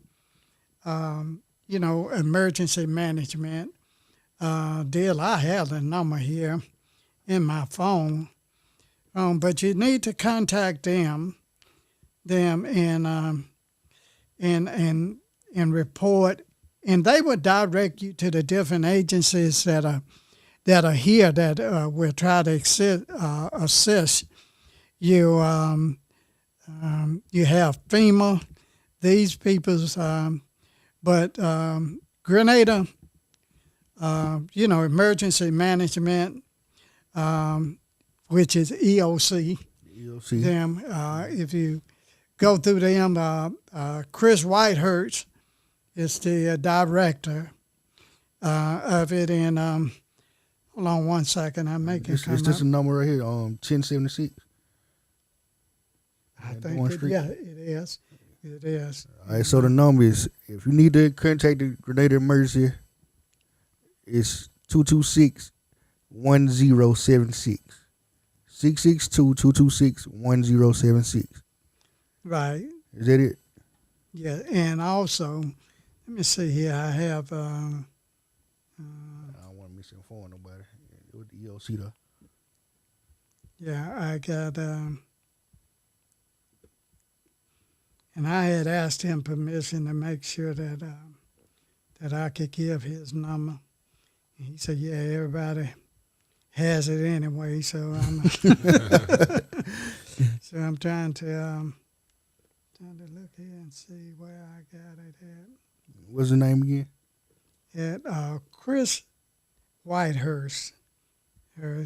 emergency management deal. I have the number here in my phone, but you need to contact them and report, and they would direct you to the different agencies that are here that will try to assist you. You have FEMA, these people's, but Grenada, emergency management, which is EOC. EOC. Them, if you go through them, Chris Whitehurst is the director of it. And hold on one second, I'm making it come Is this up. a number right here? 1076. I think it is. It is. All right, so the number is, if you need to contact the Grenada Emergency, it's 226-1076. 662-226-1076. Right. Is that it? Yeah, and also, let me see here. I have. I don't want to misinform nobody. With the EOC though. Yeah, I got. And I had asked him permission to make sure that I could give his number. And he said, "Yeah, everybody has it anyway." So I'm I'm trying to look here and see where I got it at. What's the name again? At Chris Whitehurst. Let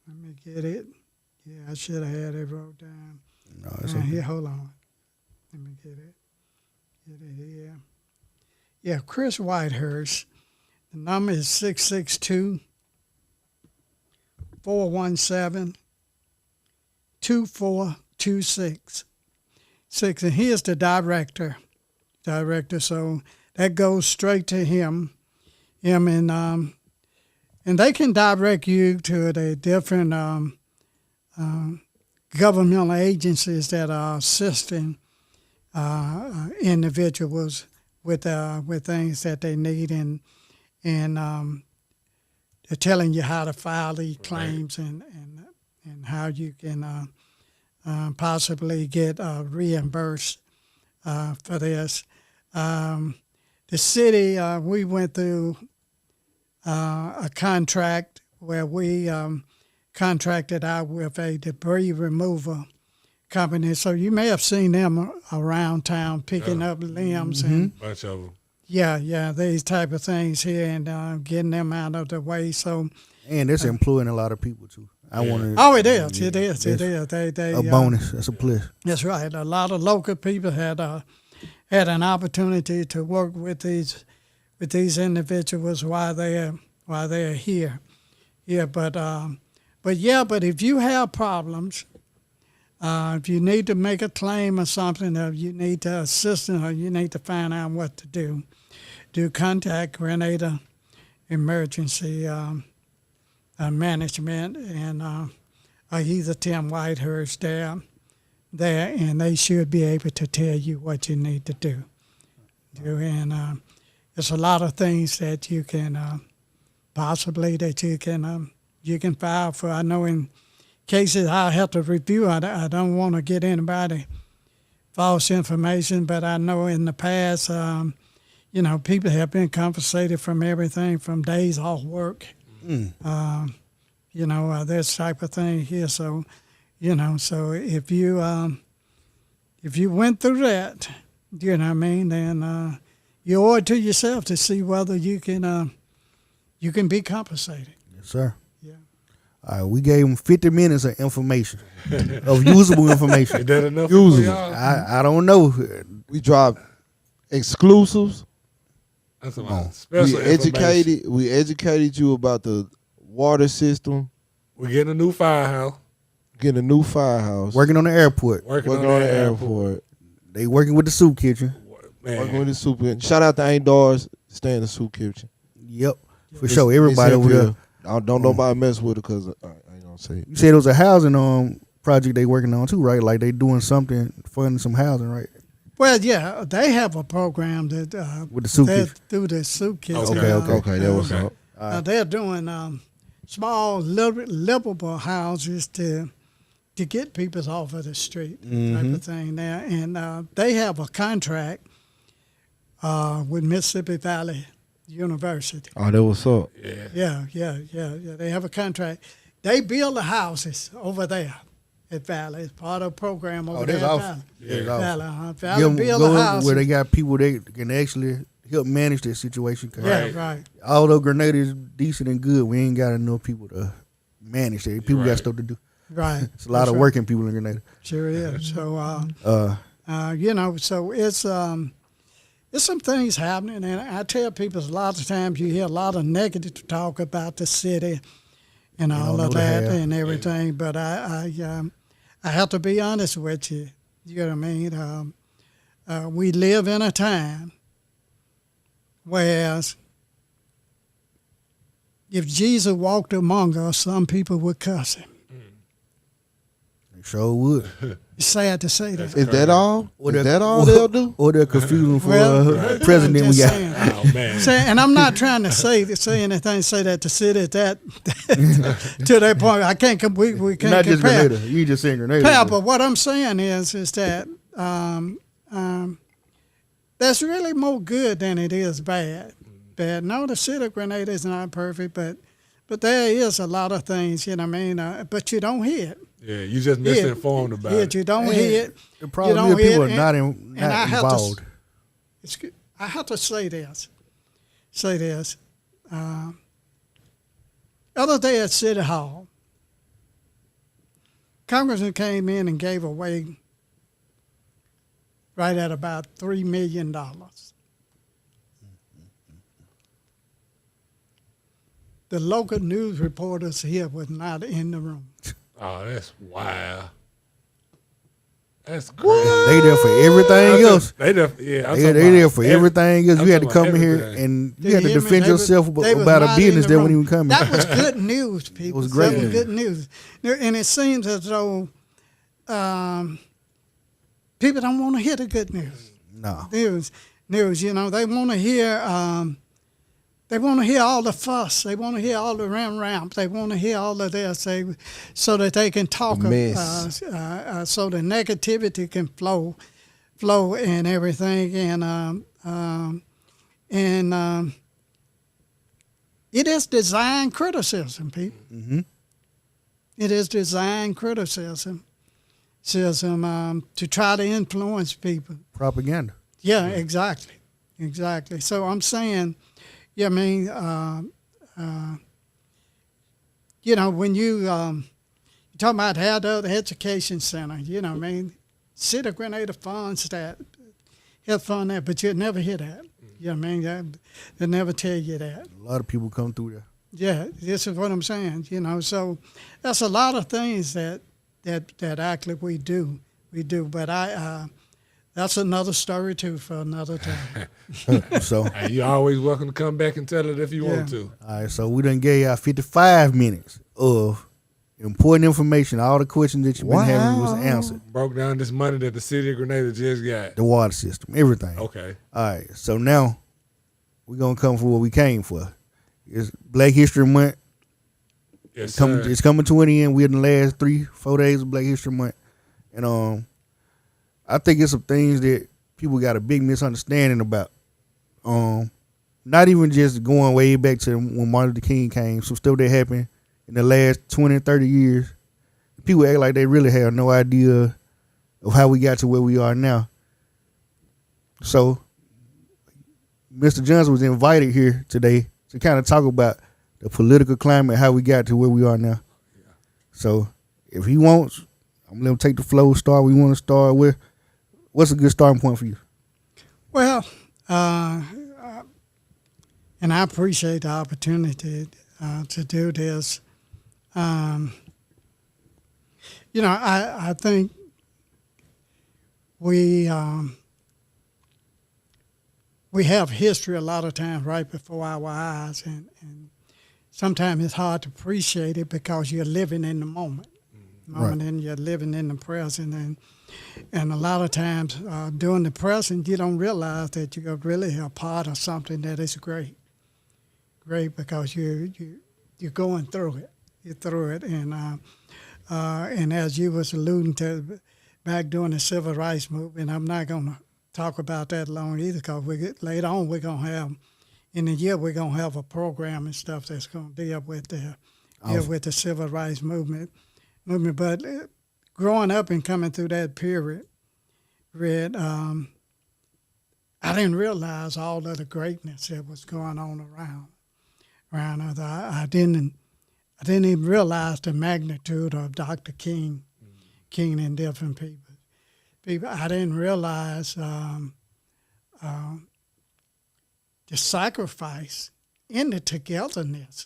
me get it. Yeah, I should have had it wrote down. No, it's okay. Here, hold on. Let me get it. Yeah, Chris Whitehurst. The number is 662-417-2426. And he is the director. So that goes straight to him. And they can direct you to the different governmental agencies that are assisting individuals with things that they need, and they're telling you how to file these claims and how you can possibly get reimbursed for this. The city, we went through a contract where we contracted out with a debris removal company. So you may have seen them around town picking up limbs and bunch of them. Yeah, these type of things here and getting them out of the way. So And it's employing a lot of people too. I want to. oh, it is. They a bonus. That's a plus. That's right. A lot of local people had an opportunity to work with these individuals while they're here. Yeah, but if you have problems, if you need to make a claim or something, or you need assistance, or you need to find out what to do contact Grenada Emergency Management and either Tim Whitehurst there, and they should be able to tell you what you need to do. And there's a lot of things that you can possibly that you can file for. I know in cases I have to review. I don't want to get anybody false information, but I know in the past, people have been compensated from everything from days off work. This type of thing here. So, so if you went through that, you know what I mean, then you owe it to yourself to see whether you can be compensated. Yes, sir. Yeah. We gave them 50 minutes of information, of usable information. Is that enough? Usable. For y'all? I don't know. We dropped exclusives. That's about special We educated you about the water system. We're getting a new firehouse. Getting a new firehouse. Working on the airport. Working on the airport. They working with the soup kitchen. Man. Working with the soup kitchen. Shout out to Ain't Doors. Stay in the soup kitchen. Yep. For sure. Everybody over there. Don't nobody mess with it because I ain't gonna say it. You said it was a housing project they working on too, right? Like they doing something, funding some housing, right? Well, yeah, they have a program that With the soup kitchen. through the soup kitchen. Okay. That was up. They're doing small, livable houses to get people off of the street, type of thing there. And they have a contract with Mississippi Valley University. Oh, that was up. Yeah. They have a contract. They build the houses over there at Valley. It's part of a program over there at Valley. Valley build the houses. Where they got people that can actually help manage that situation. Right. Although Grenada is decent and good, we ain't got enough people to manage that. People got stuff to do. Right. It's a lot of working people in Grenada. Sure is. So, so it's some things happening, and I tell people a lot of times you hear a lot of negative talk about the city and all of that and everything, but I have to be honest with you. You know what I mean? We live in a time whereas if Jesus walked among us, some people would cuss him. They sure would. It's sad to say that. Is that all? Is that all they'll do? Or they're confusing for president we got. Oh, man. And I'm not trying to say that to city that to that point. I can't. We can't Not just compare. Grenada. You just saying Grenada. But what I'm saying is that that's really more good than it is bad. No, the city of Grenada is not perfect, but there is a lot of things, you know what I mean. But you don't hear it. Yeah, you just misinformed about it. You don't hear it. The problem is people are not involved. I have to say this. Other day at City Hall, Congressman came in and gave away right at about $3 million. The local news reporters here was not in the room. Oh, that's wild. That's crazy. They there for everything else. They there for everything else. You had to come here and you had to defend yourself about a business that wouldn't even come. That was good news, people. It was great news. news. Good news. And it seems as though people don't want to hear the good news. No. News. They want to hear. They want to hear all the fuss. They want to hear all the ramp. They want to hear all of this, so that they can talk. So the negativity can flow, and everything. And it is design criticism, people. Mm-hmm. It is design criticism, to try to influence people. Propaganda. Yeah, exactly. So I'm saying. Yeah, I mean, when you talk about how the education center, I mean, City of Grenada funds that, help fund that, but you'll never hear that. You know what I mean? They'll never tell you that. A lot of people come through there. Yeah, this is what I'm saying, So that's a lot of things that actually we do, but that's another story, too, for another time. So hey, you're always welcome to come back and tell it if you want to. All right, so we done gave y'all 55 minutes of important information. All the questions that you've been having was answered. Broke down this money that the city of Grenada just got. The water system, everything. Okay. All right, so now we're going to come for what we came for. It's Black History Month. Yes, sir. It's coming to an end. We're in the last 3-4 days of Black History Month. And I think it's some things that people got a big misunderstanding about. Not even just going way back to when Martin Luther King came, some stuff that happened in the last 20, 30 years. People act like they really have no idea of how we got to where we are now. So, Mr. Johnson was invited here today to kind of talk about the political climate, how we got to where we are now. Yeah. So, if he wants, I'm going to let him take the flow, start where we want to start with. What's a good starting point for you? Well, and I appreciate the opportunity to do this. I think we have history a lot of times right before our eyes, and sometimes it's hard to appreciate it because you're living in the moment, right. And you're living in the present, and a lot of times during the present, you don't realize that you're really a part of something that is great because you're going through it. You're through it, and as you was alluding to back during the Civil Rights Movement, I'm not going to talk about that long either because later on we're going to have, in the year, we're going to have a program and stuff that's going to deal with the Civil Rights movement. But growing up and coming through that period, I didn't realize all of the greatness that was going on around us. I didn't even realize the magnitude of Dr. King and different people. I didn't realize the sacrifice and the togetherness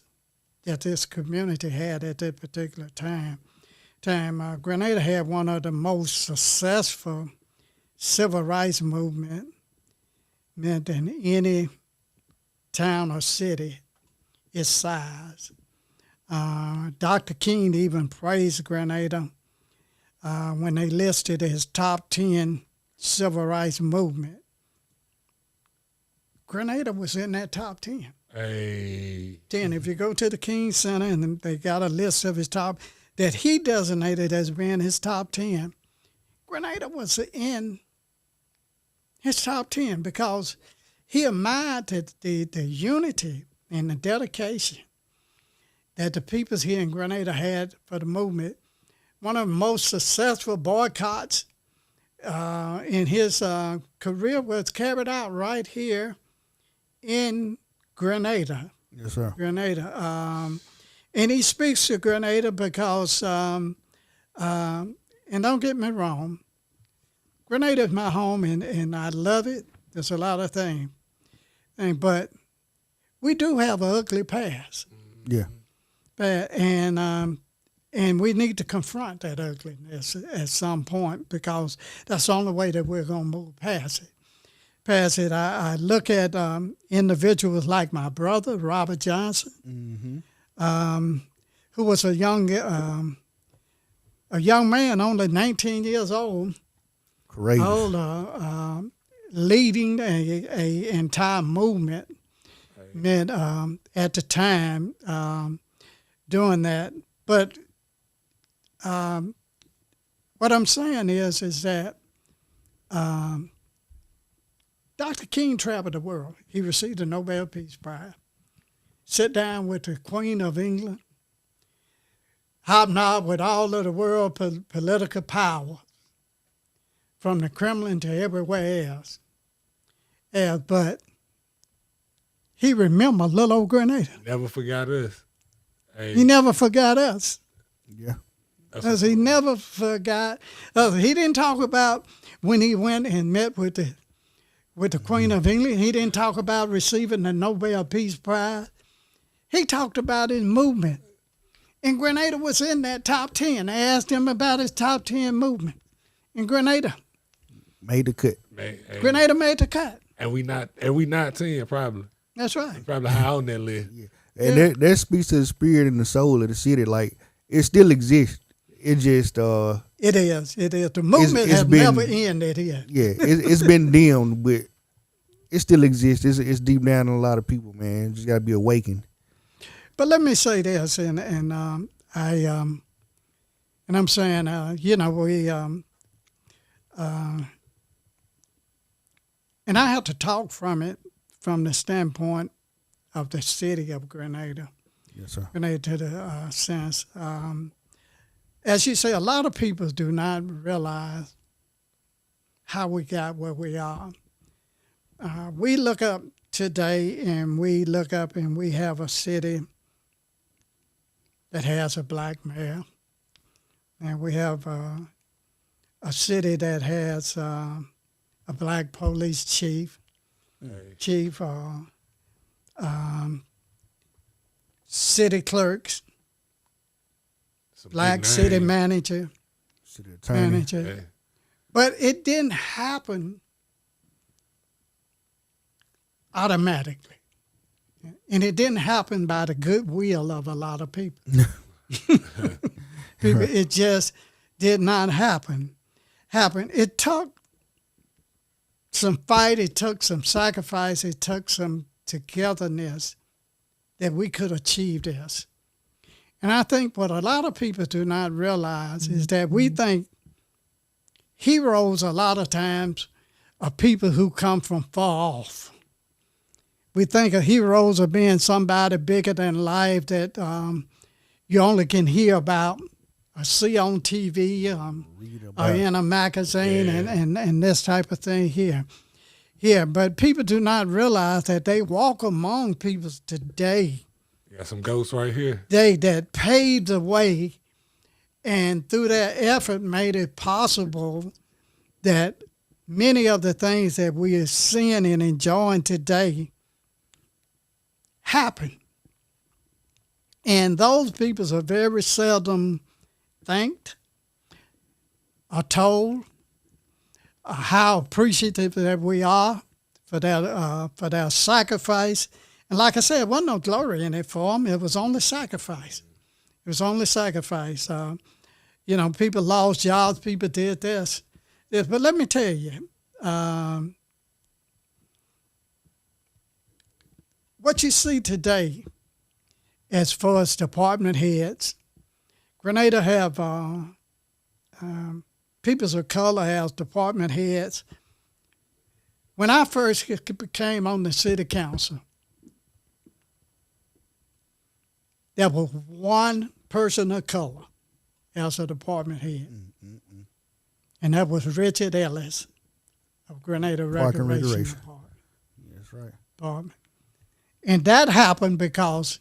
that this community had at that particular time. Grenada had one of the most successful civil rights movement than any town or city its size. Dr. King even praised Grenada when they listed his top 10 civil rights movement. Grenada was in that top 10. Hey. 10. If you go to the King Center and they got a list of his top, that he designated as being his top 10, Grenada was in his top 10 because he admired the unity and the dedication that the peoples here in Grenada had for the movement. One of the most successful boycotts in his career was carried out right here in Grenada. Yes, sir. Grenada. And he speaks to Grenada because, and don't get me wrong, Grenada is my home, and I love it. There's a lot of things. But we do have an ugly past. Yeah. And we need to confront that ugliness at some point, because that's the only way that we're going to move past it. I look at individuals like my brother, Robert Johnson, who was a young man, only 19 years old, courageous, leading a entire movement at the time, doing that. But what I'm saying is that Dr. King traveled the world. He received the Nobel Peace Prize. Sit down with the Queen of England, hobnob with all of the world political power, from the Kremlin to everywhere else. But he remembered little old Grenada. Never forgot us. Hey. He never forgot us. Yeah. Because he never forgot us. He didn't talk about when he went and met with the Queen of England. He didn't talk about receiving the Nobel Peace Prize. He talked about his movement. And Grenada was in that top 10. They asked him about his top 10 movement. And Grenada made the cut. Grenada made the cut. And we not 10 probably. That's right. Probably high on that list. Yeah. And that speaks to the spirit and the soul of the city. Like, it still exists. It just it is. The movement has never ended here. Yeah, it's been dimmed, but it still exists. It's deep down in a lot of people, man. Just gotta be awakened. But let me say this, and I'm saying, we and I have to talk from the standpoint of the city of Grenada. Yes, sir. Grenada to the sense. As you say, a lot of people do not realize how we got where we are. We look up today, and we have a city that has a black mayor, and we have a city that has a black police chief, city clerks, black city manager, city attorney. Hey. But it didn't happen automatically. And it didn't happen by the goodwill of a lot of people. It just did not happen. It took some fight, it took some sacrifice, it took some togetherness that we could achieve this. And I think what a lot of people do not realize is that we think heroes a lot of times are people who come from far off. We think of heroes as being somebody bigger than life that you only can hear about or see on TV or in a magazine and this type of thing here. But people do not realize that they walk among people today. Got some ghosts right here. That paved the way, and through their effort made it possible that many of the things that we are seeing and enjoying today happen. And those people are very seldom thanked or told how appreciative that we are for their sacrifice. And like I said, there wasn't no glory in it for them. It was only sacrifice. It was only sacrifice. People lost jobs. People did this. But let me tell you, what you see today as far as department heads, Grenada have peoples of color as department heads. When I first came on the city council, there was one person of color as a department head. Mm-hmm. And that was Richard Ellis of Grenada Recreation Department. That's right. Department. And that happened because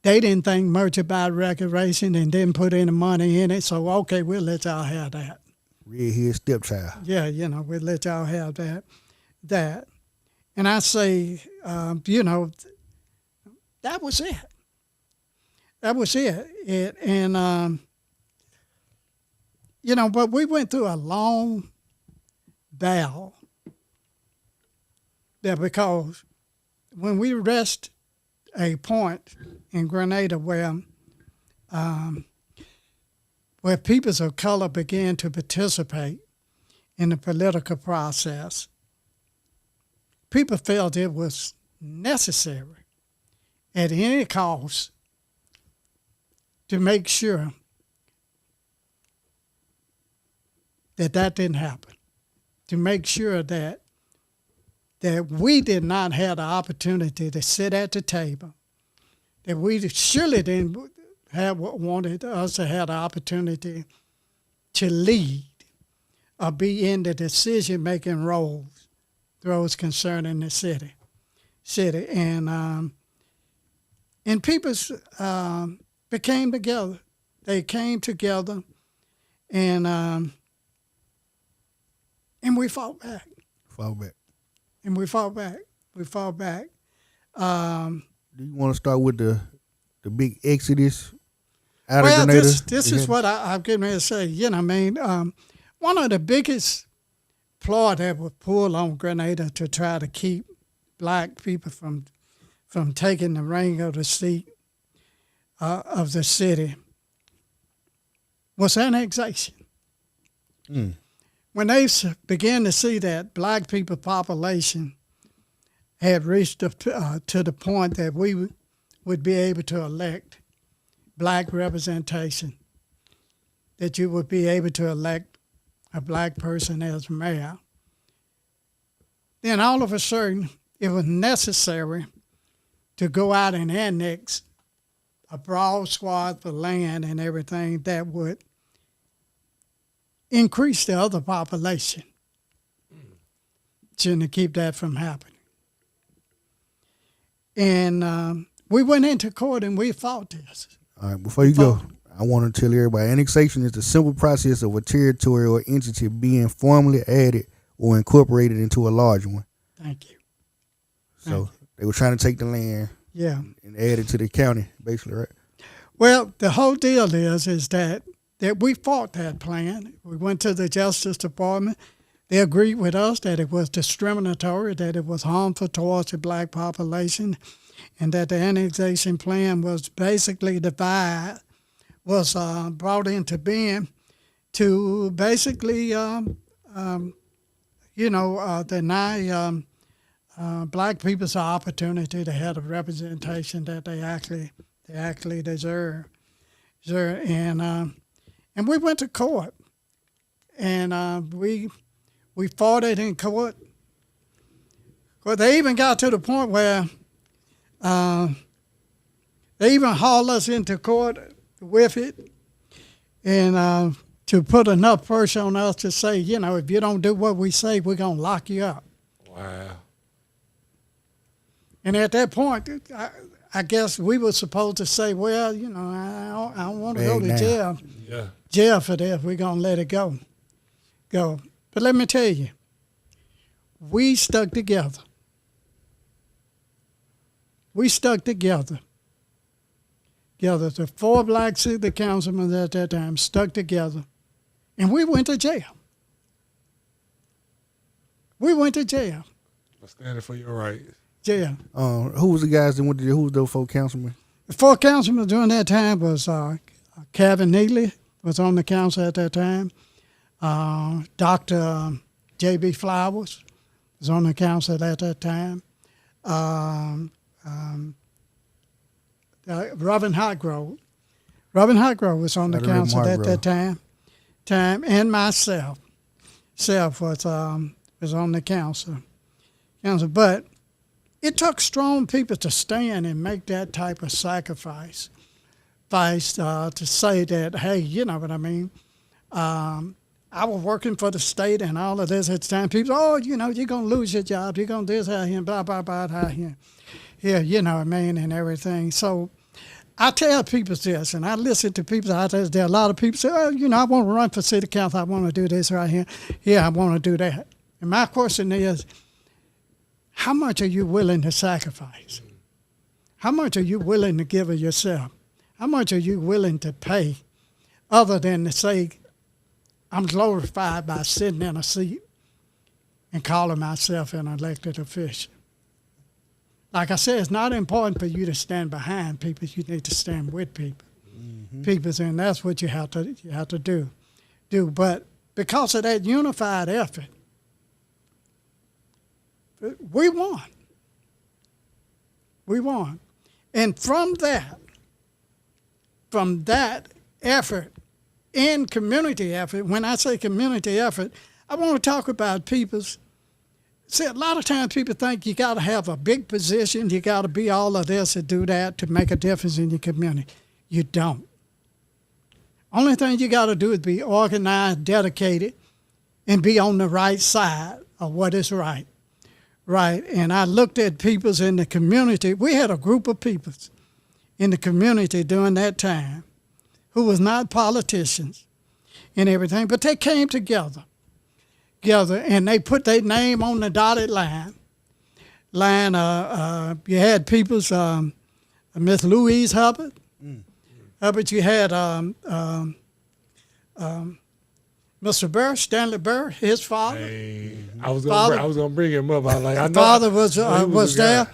they didn't think much about recreation and didn't put any money in it. So, okay, we'll let y'all have that. redhead stepchild. Yeah, we let y'all have that. And I say, that was it. That was it. But we went through a long battle there, because when we reached a point in Grenada where peoples of color began to participate in the political process, people felt it was necessary at any cost to make sure that didn't happen, to make sure that we did not have the opportunity to sit at the table, that we surely didn't wanted us to have the opportunity to lead or be in the decision-making roles, those concerning the city. And people became together. They came together, and we fought back. And we fought back. Do you want to start with the big exodus out of Grenada? This is what I'm getting ready to say. One of the biggest ploy that was pulled on Grenada to try to keep black people from taking the reign of the seat of the city was annexation. When they began to see that black people population had reached to the point that we would be able to elect black representation, that you would be able to elect a black person as mayor, then all of a sudden it was necessary to go out and annex a broad swath of land and everything that would increase the other population, to keep that from happening. And we went into court and we fought this. All right, before you go, I want to tell everybody, annexation is the simple process of a territory or entity being formally added or incorporated into a large one. Thank you. So they were trying to take the land and add it to the county, basically, right? Well, the whole deal is that we fought that plan. We went to the Justice Department. They agreed with us that it was discriminatory, that it was harmful towards the black population, and that the annexation plan was basically brought into being to basically, deny black people's opportunity to have the representation that they actually deserve. And we went to court, and we fought it in court. But they even got to the point where they even hauled us into court with it, and to put enough pressure on us to say, if you don't do what we say, we're going to lock you up. Wow. And at that point, I guess we were supposed to say, well, I don't want to go to jail. Yeah. Jail for this. We're going to let it go. But let me tell you, we stuck together. The 4 black city councilmen at that time stuck together, and we went to jail. For standing for your rights. Jail. Who was the guys that went to jail? Who was those 4 councilmen? The 4 councilmen during that time was Kevin Neely was on the council at that time. Dr. J.B. Flowers was on the council at that time. Robin Hartgrove was on the council at that time, and myself was on the council. But it took strong people to stand and make that type of sacrifice, to say that, hey, you know what I mean? I was working for the state and all of this at the time. People, you're going to lose your job. You're going to do this out here, blah, blah, blah, out here. Yeah, you know what I mean, and everything. So I tell people this, and I listen to people. There are a lot of people say, "Oh, I want to run for city council. I want to do this right here. Yeah, I want to do that." And my question is, how much are you willing to sacrifice? How much are you willing to give of yourself? How much are you willing to pay, other than to say, "I'm glorified by sitting in a seat and calling myself an elected official"? Like I said, it's not important for you to stand behind people. You need to stand with people. People, and that's what you have to do. But because of that unified effort, we won. We won. And from that effort, in community effort, when I say community effort, I want to talk about people's. See, a lot of times people think you got to have a big position, you got to be all of this and do that to make a difference in your community. You don't. Only thing you got to do is be organized, dedicated, and be on the right side of what is right. Right. And I looked at peoples in the community. We had a group of peoples in the community during that time who was not politicians and everything, but they came together, and they put their name on the dotted line. You had people's Miss Louise Hubbard. Hubbard, you had Mr. Burr, Stanley Burr, his father. Hey, I was gonna bring him up. I know father was there.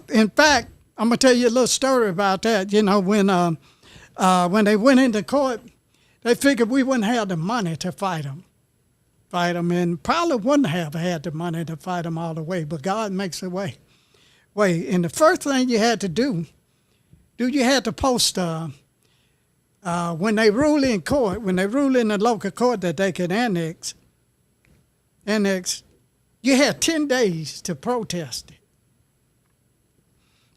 In fact, I'm gonna tell you a little story about that. When they went into court, they figured we wouldn't have the money to fight them, and probably wouldn't have had the money to fight them all the way. But God makes a way. And the first thing you had to do, you had to post. When they rule in court, when they rule in the local court that they could annex, you had 10 days to protest it.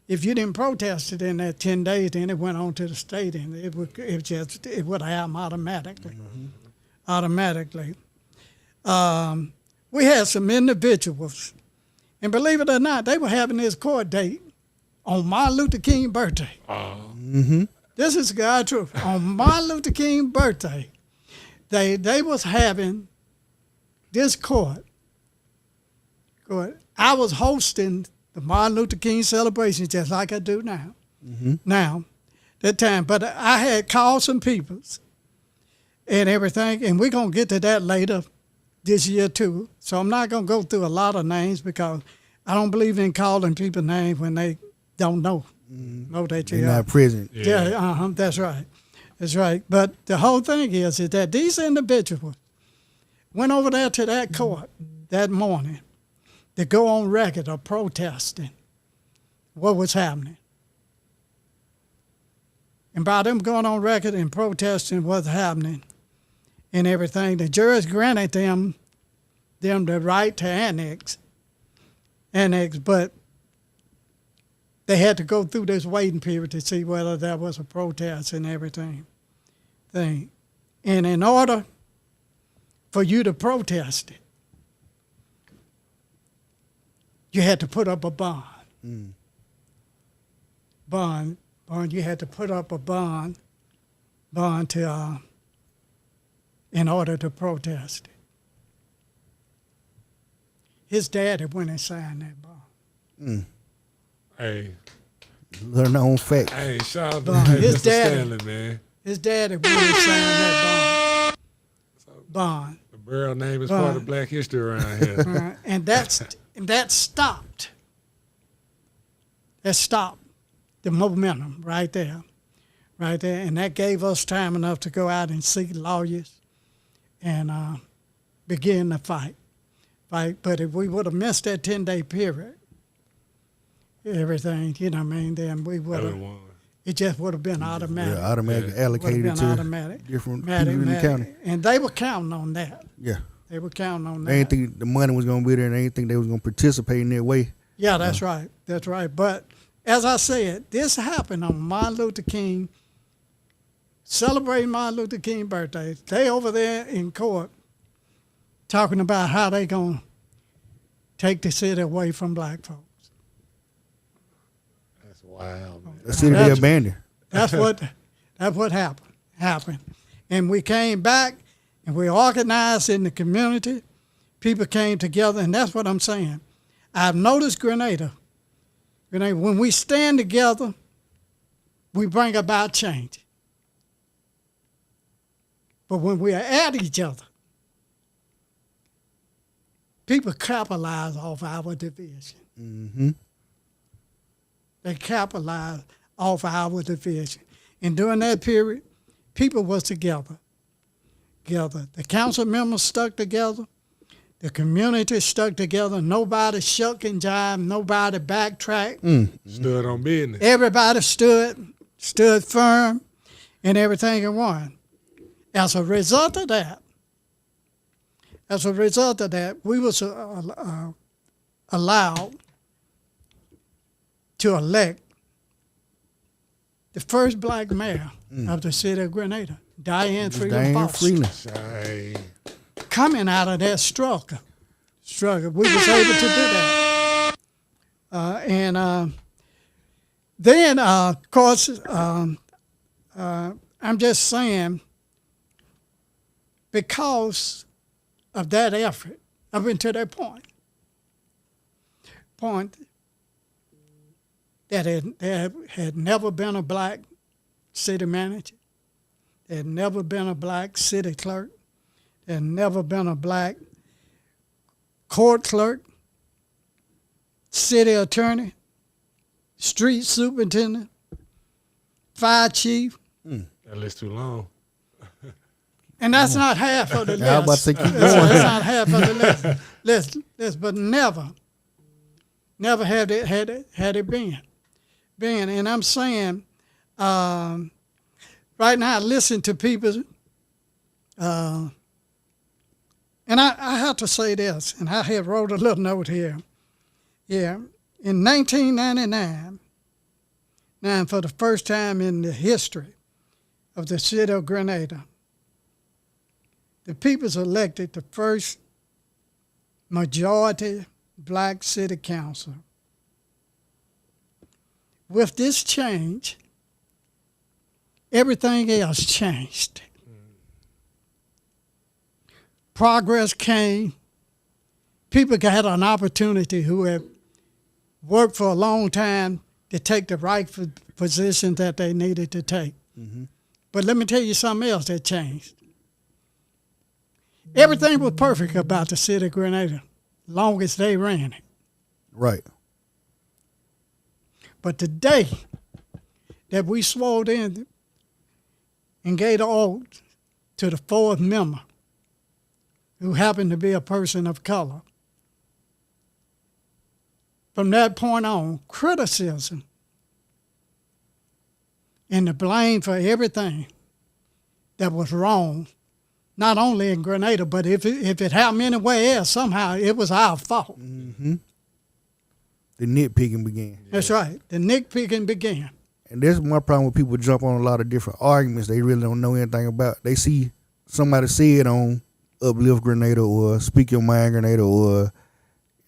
If you didn't protest it in that 10 days, then it went on to the state, and it would happen automatically. Automatically. We had some individuals, and believe it or not, they were having this court date on Martin Luther King's birthday. This is God's truth. On Martin Luther King's birthday, they was having this court. I was hosting the Martin Luther King celebration just like I do now. Now, that time. But I had called some peoples and everything, and we're going to get to that later this year too. So I'm not going to go through a lot of names because I don't believe in calling people names when they don't know. Know that you're not present. Yeah, that's right. That's right. But the whole thing is that these individuals went over there to that court that morning to go on record of protesting what was happening. And by them going on record and protesting what's happening and everything, the judge granted them the right to annex, but they had to go through this waiting period to see whether there was a protest and everything. And in order for you to protest it, you had to put up a bond. Bond. You had to put up a bond to in order to protest it. His daddy went and signed that bond. Hey, learn our own facts. Hey, shout out to his Mr. daddy, Stanley, man. His daddy went and signed that bond. The borough name is part of Black history around here. And that stopped. That stopped the momentum right there. And that gave us time enough to go out and seek lawyers and begin the fight. But if we would have missed that 10-day period, everything, then we would have. It just would have been automatic. Yeah, automatic allocated to different people in the county. And they were counting on that. Yeah. They were counting on that. They didn't think the money was going to be there, and they didn't think they was going to participate in that way. Yeah, that's right. That's right. But as I said, this happened on Martin Luther King, celebrating Martin Luther King's birthday. They over there in court talking about how they going to take the city away from black folks. Wow, man. The city they abandoned. That's what happened. And we came back and we organized in the community. People came together, and that's what I'm saying. I've noticed Grenada, when we stand together, we bring about change. But when we are at each other, people capitalize off our division. Mm-hmm. They capitalize off our division. And during that period, people was together. The council members stuck together. The community stuck together. Nobody shuck and jive. Nobody backtracked. Stood on business. Everybody stood firm, and everything in one. As a result of that, we was allowed to elect the first black mayor of the city of Grenada, Diane Freeland Foster. Coming out of that struggle, we was able to do that. Then, of course, I'm just saying, because of that effort, up until that point that there had never been a black city manager, there had never been a black city clerk, there had never been a black court clerk, city attorney, street superintendent, fire chief. That list too long. And that's not half of the list. I was about to say, keep That's going. not half of the list. But never had it been. And I'm saying, right now, I listen to people, and I have to say this, and I had wrote a little note here. Yeah, in 1999, now for the first time in the history of the city of Grenada, the people's elected the first majority black city council. With this change, everything else changed. Progress came. People got an opportunity who have worked for a long time to take the right position that they needed to take. Mm-hmm. But let me tell you something else that changed. Everything was perfect about the city of Grenada, long as they ran it. Right. But the day that we swore in and gave the oath to the fourth member, who happened to be a person of color, from that point on, criticism and the blame for everything that was wrong, not only in Grenada, but if it happened anywhere else, somehow it was our fault. Mm-hmm. The nitpicking began. That's right. The nitpicking began. And that's my problem when people jump on a lot of different arguments they really don't know anything about. They see somebody say it on Uplift Grenada or Speak Your Mind Grenada or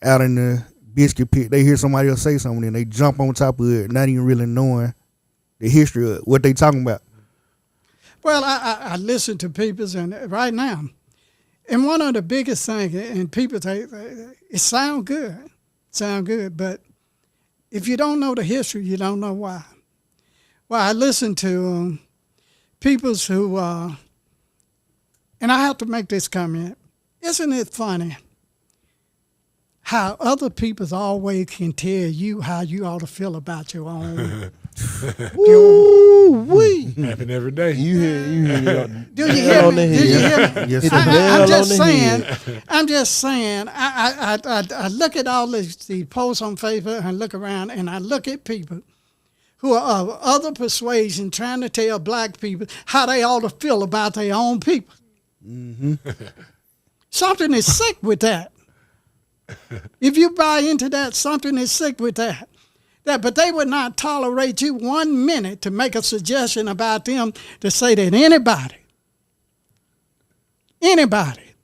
out in the biscuit pit. They hear somebody else say something and they jump on top of it, not even really knowing the history of what they talking about. Well, I listen to people, and right now, and one of the biggest things, and people say, it sounds good, but if you don't know the history, you don't know why. Well, I listen to people who, and I have to make this comment, isn't it funny how other people always can tell you how you ought to feel about your own? Woo-wee. Happen every day. You hear Do you hear me? Do you hear me? Yes, Hit sir. the nail I'm just saying, I look at all these posts on Facebook and look around, and I look at people who are of other persuasion trying to tell black people how they ought to feel about their own people. Mm-hmm. Something is sick with that. If you buy into that, something is sick with that. But they would not tolerate you 1 minute to make a suggestion about them to say that anybody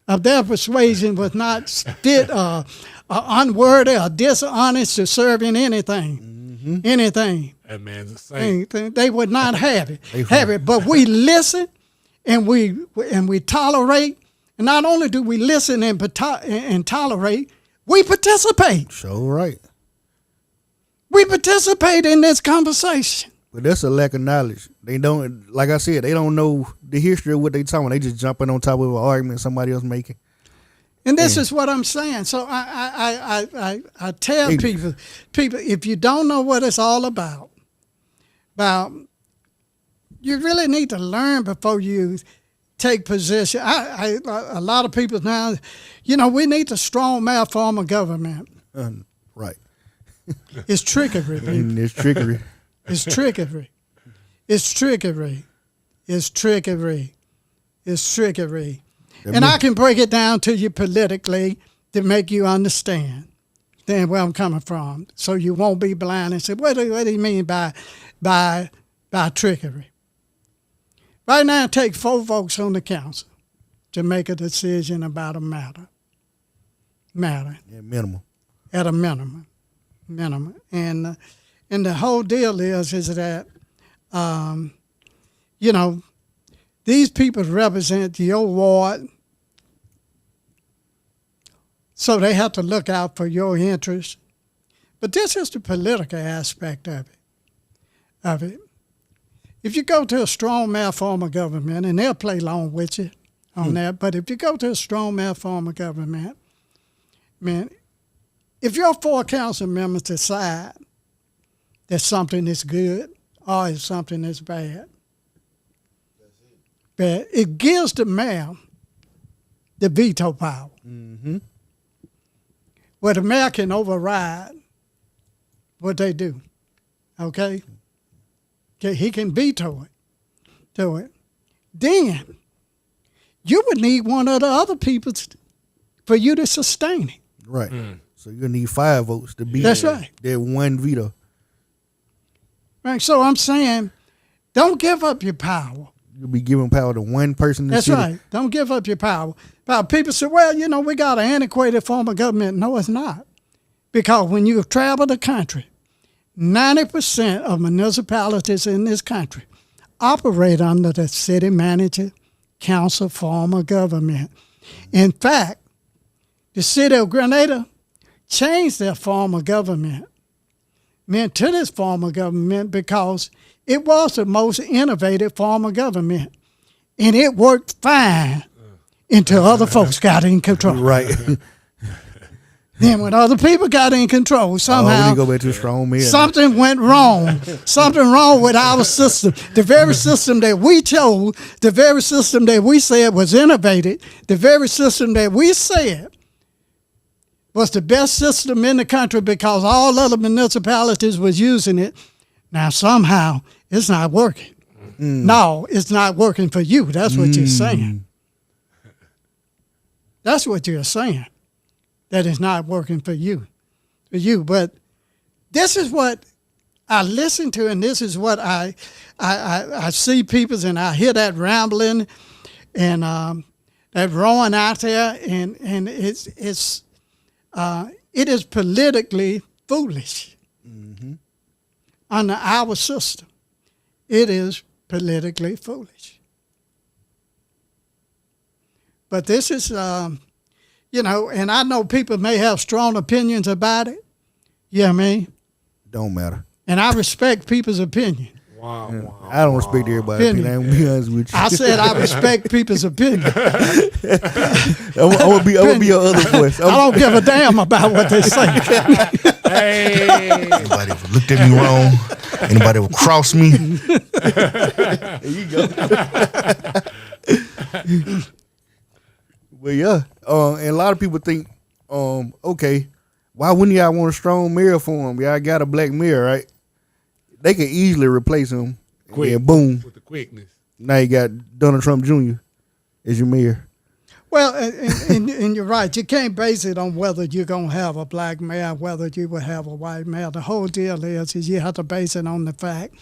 of their persuasion was not fit or unworthy or dishonest to serve in anything. anything. That man's a saint. Anything, they would not have it. But we listen and we tolerate. And not only do we listen and tolerate, we participate. So right. We participate in this conversation. But that's a lack of knowledge. They don't, like I said, they don't know the history of what they talking about. They just jumping on top of an argument somebody else making. And this is what I'm saying. So I tell people, if you don't know what it's all about, you really need to learn before you take position. A lot of people now, we need a strong mouth form of government. Right. It's trickery. It's trickery. It's trickery. It's trickery. It's trickery. It's trickery. And I can break it down to you politically to make you understand where I'm coming from, so you won't be blind and say, what do you mean by trickery? Right now, it takes 4 votes on the council to make a decision about a matter. Yeah, minimum. At a minimum. And the whole deal is that, these people represent your ward, so they have to look out for your interests. But this is the political aspect of it. If you go to a strong male form of government, and they'll play along with you on that, but if you go to a strong male form of government, man, if your 4 council members decide that something is good or if something is bad, but it gives the mayor the veto power. Mm-hmm. Where the mayor can override what they do. Okay? He can veto it. Then you would need one of the other people for you to sustain it. Right. So you need 5 votes to beat That's right. that one veto. Right. So I'm saying, don't give up your power. You'll be giving power to one person in the That's city. right. Don't give up your power. People say, well, we got an antiquated form of government. No, it's not. Because when you travel the country, 90% of municipalities in this country operate under the city manager council form of government. In fact, the city of Grenada changed their form of government to this form of government because it was the most innovative form of government. And it worked fine until other folks got in control. Right. Then when other people got in control, somehow go back to strong man. Something went wrong. Something wrong with our system. The very system that we chose, the very system that we said was innovative, the very system that we said was the best system in the country because all other municipalities was using it. Now somehow it's not working. No, it's not working for you. That's what you're saying. That's what you're saying. That is not working for you. But this is what I listen to, and this is what I see people, and I hear that rambling and that roaring out there, and it is politically foolish under our system. It is politically foolish. But this is, and I know people may have strong opinions about it. You know what I mean? Don't matter. And I respect people's opinion. Wow. I don't respect everybody's opinion. I'm gonna be honest with you. I said I respect people's opinion. I'm gonna be your other voice. I don't give a damn about what they say. Anybody ever looked at me wrong? Anybody ever crossed me? There you go. Well, yeah. And a lot of people think, okay, why wouldn't y'all want a strong mayor for him? Y'all got a black mayor, right? They can easily replace him. Quick, and boom. with the quickness. Now you got Donald Trump Jr. as your mayor. Well, and you're right. You can't base it on whether you're going to have a black mayor, whether you will have a white mayor. The whole deal is you have to base it on the fact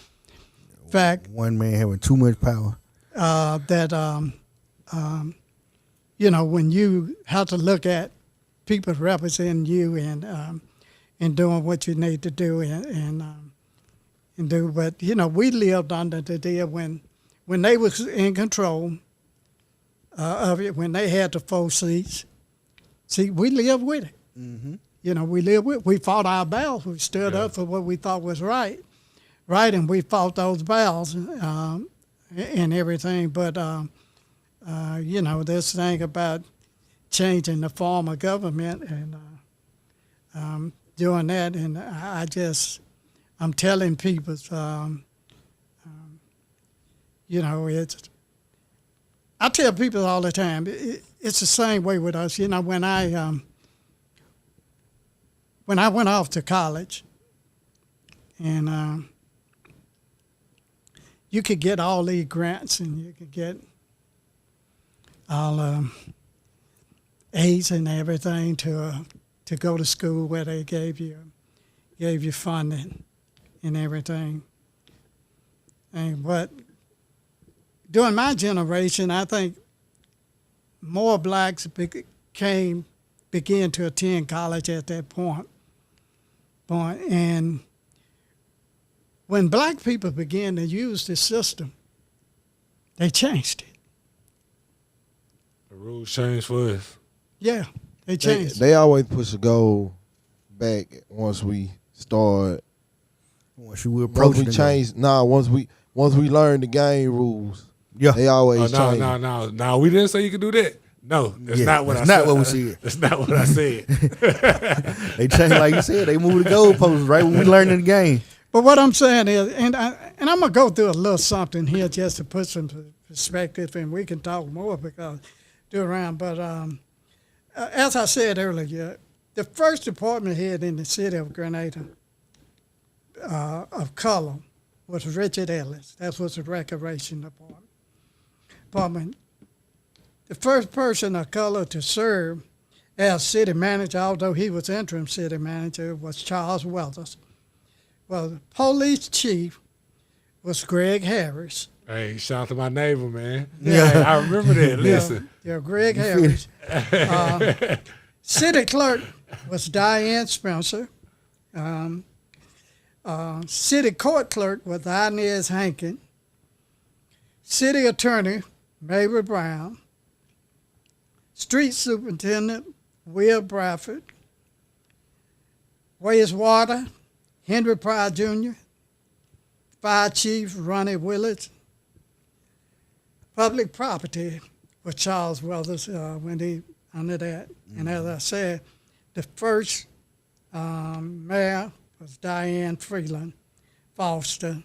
one man having too much power. That when you have to look at people representing you and and doing what you need to do and do. But we lived under the deal when they was in control of it, when they had the 4 seats. See, we lived with it. Mm-hmm. We lived with it. We fought our battles. We stood up for what we thought was right, and we fought those battles and everything. But this thing about changing the form of government and doing that, and I'm telling people, I tell people all the time, it's the same way with us. When I went off to college, and you could get all these grants, and you could get all aids and everything to go to school where they gave you funding and everything. But during my generation, I think more blacks began to attend college at that point. And when black people began to use the system, they changed it. The rules changed for us. Yeah, they changed. They always push a goal back once we start. Once you approach once we change, once we learn the game rules. Yeah, they always change. No. We didn't say you could do that. No, that's not what I said. That's not what we said. That's not what I said. They changed, like you said. They moved the goalposts right when we learned the game. But what I'm saying is, and I'm gonna go through a little something here just to put some perspective, and we can talk more because do around. But as I said earlier, the first department head in the city of Grenada of color was Richard Ellis. That was the recreation department. The first person of color to serve as city manager, although he was interim city manager, was Charles Weathers. Well, the police chief was Greg Harris. Hey, shout out to my neighbor, man. Yeah. I remember that. Listen. Yeah, Greg Harris. City clerk was Diane Spencer. City court clerk was Inez Hankin. City attorney, Mabel Brown. Street superintendent, Will Bradford. Wastewater, Henry Pryor Jr. Fire chief, Ronnie Willits. Public property was Charles Weathers when he under that. Mm-hmm. And as I said, the first mayor was Diane Freeland Foster.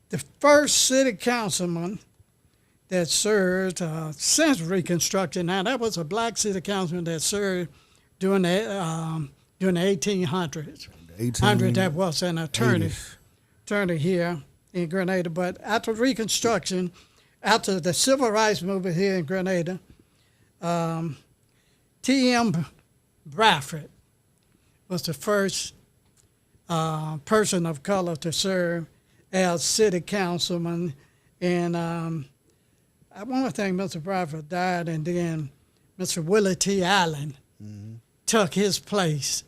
The first city councilman that served since Reconstruction. Now, that was a black city councilman that served during the 1800s. That was an attorney here in Grenada. But after Reconstruction, after the Civil Rights Movement here in Grenada, T.M. Bradford was the first person of color to serve as city councilman. And I want to think Mr. Bradford died, and then Mr. Willie T. Allen took his place.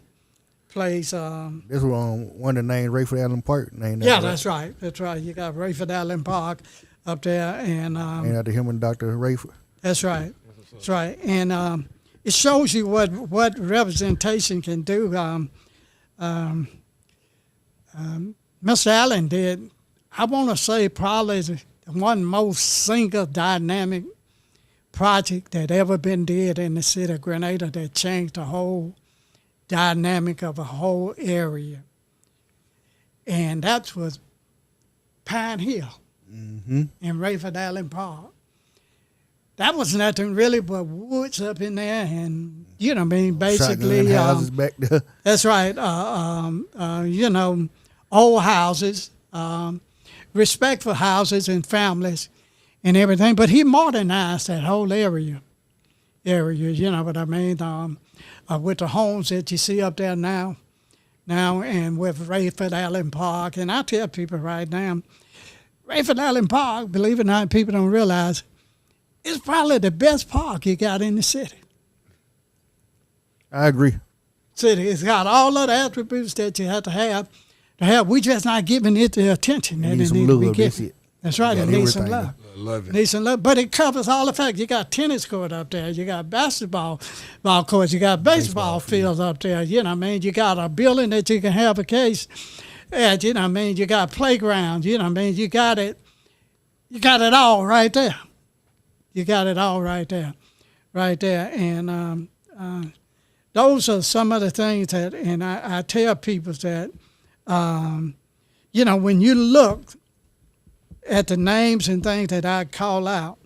This was one of the names, Rayford Allen Park. Named that's right. That's right. You got Rayford Allen Park up there, and named after him and Dr. Rayford. That's right. That's right. And it shows you what representation can do. Mr. Allen did, I want to say, probably the one most single dynamic project that ever been did in the city of Grenada that changed the whole dynamic of a whole area. And that was Pine Hill in Rayford Allen Park. That was nothing really but woods up in there, and basically houses back there. That's right. Old houses, respectful houses and families and everything. But he modernized that whole area, you know what I mean? With the homes that you see up there now, and with Rayford Allen Park. And I tell people right now, Rayford Allen Park, believe it or not, people don't realize, it's probably the best park you got in the city. I agree. city. It's got all of the attributes that you have to have. We just not giving it the attention that it needs to be given. That's right. It needs some love. Love it. Needs some love, but it covers all the facts. You got tennis court up there. You got basketball courts. You got baseball fields up there. You know what I mean? You got a building that you can have a case at. You know what I mean? You got playgrounds. You know what I mean? You got it. You got it all right there. You got it all right there. Right there. And those are some of the things that, and I tell people that, you know, when you look at the names and things that I call out,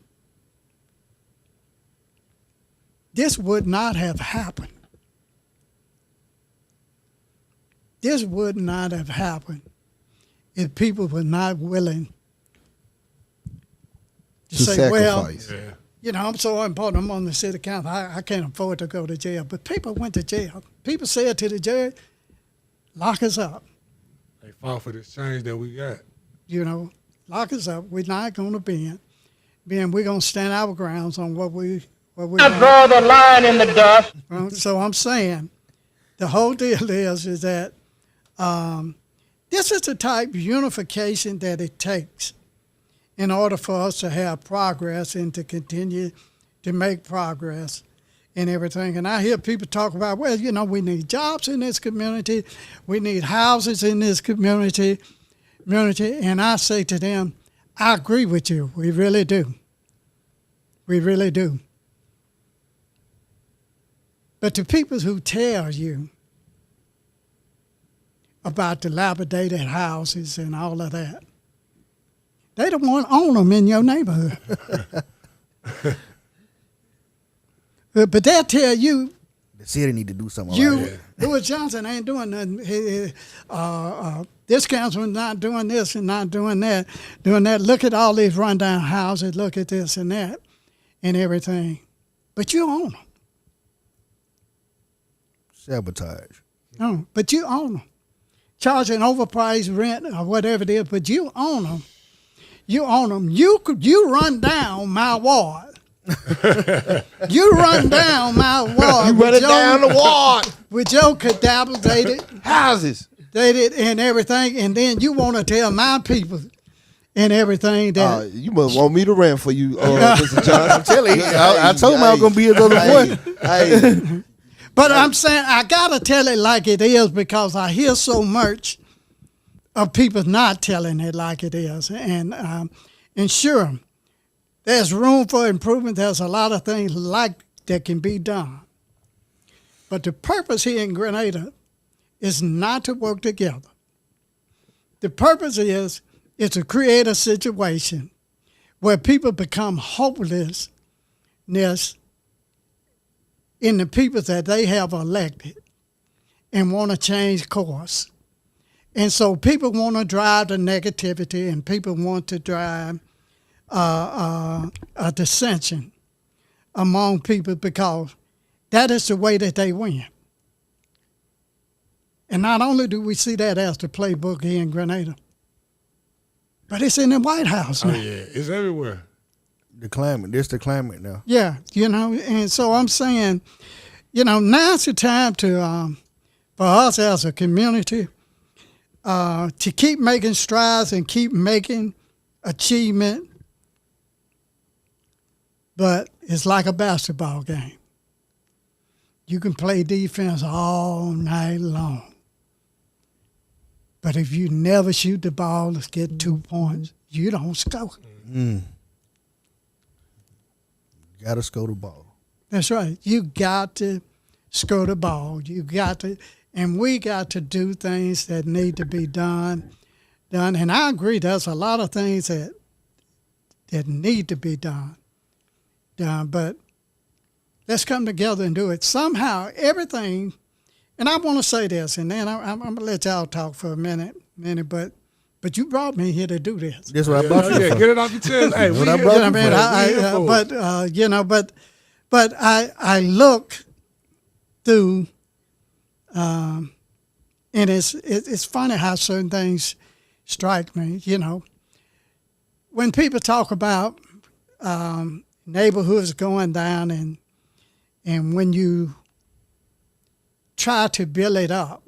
this would not have happened. This would not have happened if people were not willing to say, sacrifice. well, you know, I'm so important, I'm on the city council, I can't afford to go to jail. But people went to jail. People said to the judge, lock us up. They fought for this change that we got. You know, lock us up. We're not going to bend. We're going to stand our grounds on what we I draw the line in the dust. So I'm saying the whole deal is that this is the type of unification that it takes in order for us to have progress and to continue to make progress and everything. And I hear people talk about, well, you know, we need jobs in this community. We need houses in this community. And I say to them, I agree with you. We really do. We really do. But the people who tell you about dilapidated houses and all of that, they don't want to own them in your neighborhood. But they'll tell you, the city need to do something like that. Lewis Johnson ain't doing nothing. This councilman's not doing this and not doing that. Look at all these rundown houses. Look at this and that and everything. But you own them. Sabotage. No, but you own them. Charging overpriced rent or whatever it is, but you own them. You own them. You run down my ward. You run down my ward. You run it down the ward with your cadaver-dated houses, dated and everything, and then you want to tell my people and everything that you must want me to run for you, Mr. Johnson. I'm telling you, I told him I was gonna be his other boy. But I'm saying I gotta tell it like it is because I hear so much of people not telling it like it is, and sure, there's room for improvement. There's a lot of things like that can be done, but the purpose here in Grenada is not to work together. The purpose is to create a situation where people become hopelessness in the people that they have elected and want to change course. And so people want to drive the negativity and people want to drive a dissension among people because that is the way that they win. And not only do we see that as the playbook here in Grenada, but it's in the White House now. Oh, yeah. It's everywhere. The climate. This the climate now. Yeah, you know, and so I'm saying, you know, now's the time to, for us as a community, to keep making strides and keep making achievement. But it's like a basketball game. You can play defense all night long. But if you never shoot the ball to get 2 points, you don't score. Got to score the ball. That's right. You got to score the ball. You got to, and we got to do things that need to be done. And I agree, there's a lot of things that need to be done. But let's come together and do it. Somehow, everything, and I want to say this, and then I'm going to let y'all talk for a minute, but you brought me here to do this. That's what I brought you for. Get it off your chest. Hey, what I brought you for. But I look through, and it's funny how certain things strike me. You know, when people talk about neighborhoods going down, and when you try to build it up.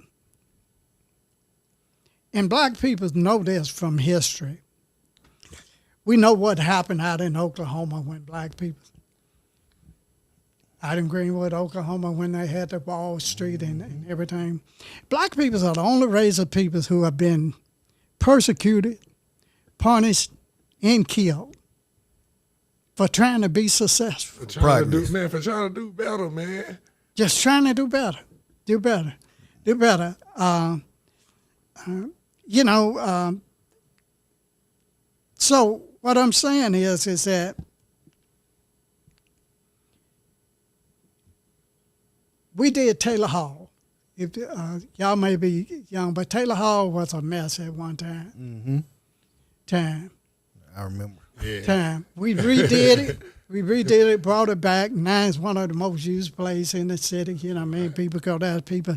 And black people know this from history. We know what happened out in Oklahoma when black people, out in Greenwood, Oklahoma, when they had the Wall Street and everything. Black people are the only race of people who have been persecuted, punished, and killed for trying to be successful. For trying to do better, man. Just trying to do better. So what I'm saying is that we did Taylor Hall. If y'all may be young, but Taylor Hall was a mess at one time. I remember. Yeah. We redid it. We redid it, brought it back. Now it's one of the most used places in the city. You know what I mean? People go there. People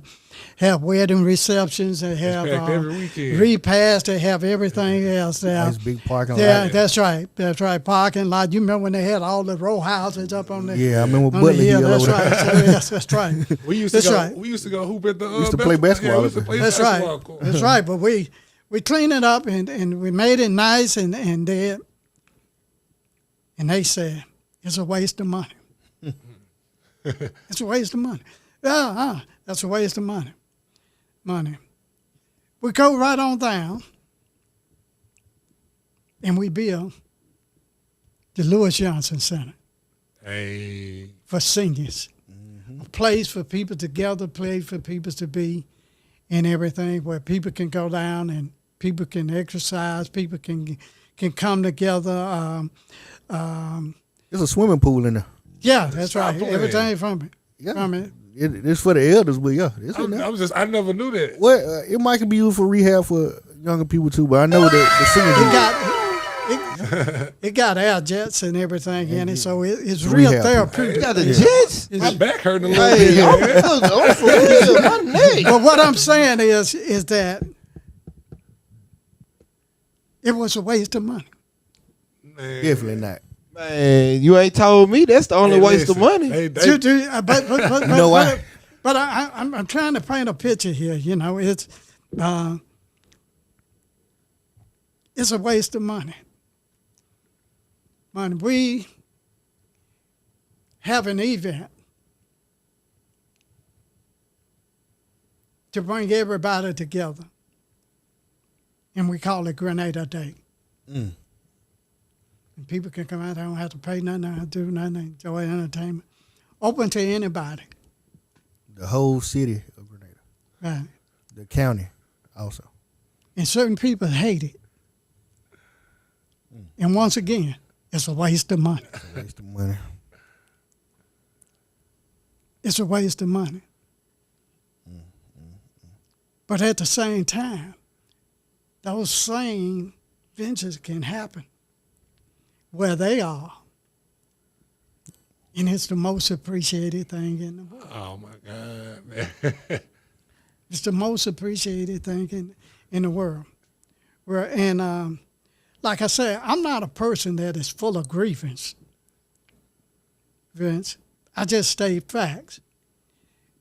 have wedding receptions. They have every weekend. repasts. They have everything else there. Nice big parking lot. Yeah, that's right. That's right. Parking lot. You remember when they had all the row houses up on the Yeah, I remember on Butler the hill. Hill That's over right. there. So, yes, that's right. We used to go hoop at the. We used to play basketball. Yeah, we used to play That's basketball right. court. That's right. But we cleaned it up and we made it nice and they said it's a waste of money. It's a waste of money. That's a waste of money. We go right on down and we build the Lewis Johnson Center Hey. for seniors. A place for people to gather, a place for people to be and everything, where people can go down and people can exercise, people can come together. There's a swimming pool in there. Yeah, that's right. playing. Everything from it. Yeah. From it. It's for the elders, but yeah, it's in there. I never knew that. Well, it might be used for rehab for younger people too, but I know that the seniors. It got air jets and everything in it, so it's Rehab. real therapeutic. You got the jets? My back hurting a little Hey, bit. I'm for real. My neck. But what I'm saying is that it was a waste of money. Man. Definitely not. Man, you ain't told me that's the only Hey, waste of listen, money. But know why? But I'm trying to paint a picture here. You know, it's a waste of money. When we have an event to bring everybody together, and we call it Grenada Day. Mm. And people can come out, they don't have to pay nothing, they don't have to do nothing, enjoy entertainment. Open to anybody. The whole city of Grenada. Right. The county also. And certain people hate it. And once again, it's a waste of money. It's a waste of money. It's a waste of money. But at the same time, those same ventures can happen where they are. And it's the most appreciated thing in the world. Oh my God, man. It's the most appreciated thing in the world. Like I said, I'm not a person that is full of grievance, Vince. I just state facts.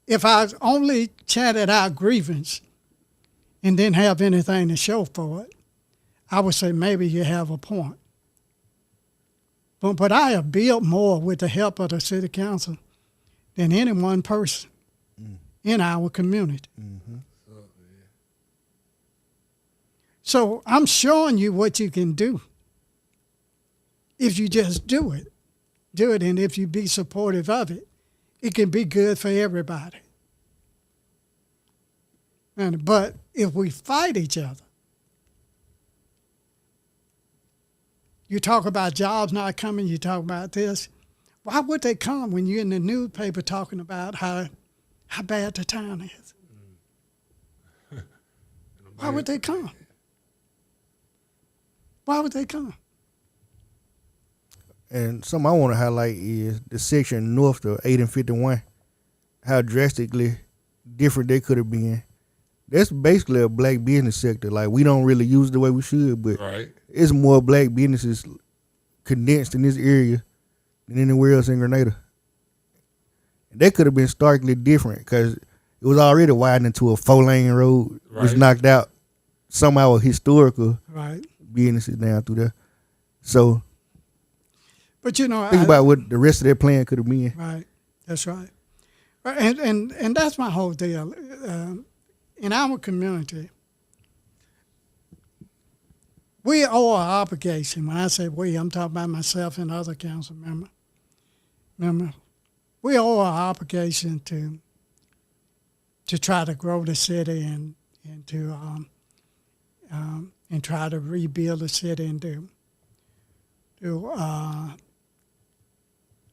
If I only chatted out grievance and didn't have anything to show for it, I would say maybe you have a point. But I have built more with the help of the city council than any one person in our community. Mm-hmm. So I'm showing you what you can do if you just do it. Do it, and if you be supportive of it, it can be good for everybody. But if we fight each other, you talk about jobs not coming, you talk about this. Why would they come when you're in the newspaper talking about how bad the town is? Why would they come? Why would they come? And something I want to highlight is the section north of 8 and 51, how drastically different they could have been. That's basically a black business sector. Like, we don't really use it the way we should, but Right. it's more black businesses condensed in this area than anywhere else in Grenada. And that could have been starkly different because it it was already widened into a 4-lane road, which Right. knocked out some of our historical Right. businesses down through there. So But you know, think about what the rest of their plan could have been. Right, that's right. Right, and that's my whole deal. In our community, we owe an obligation. When I say we, I'm talking about myself and other council members. We owe an obligation to try to grow the city and to and try to rebuild the city and do.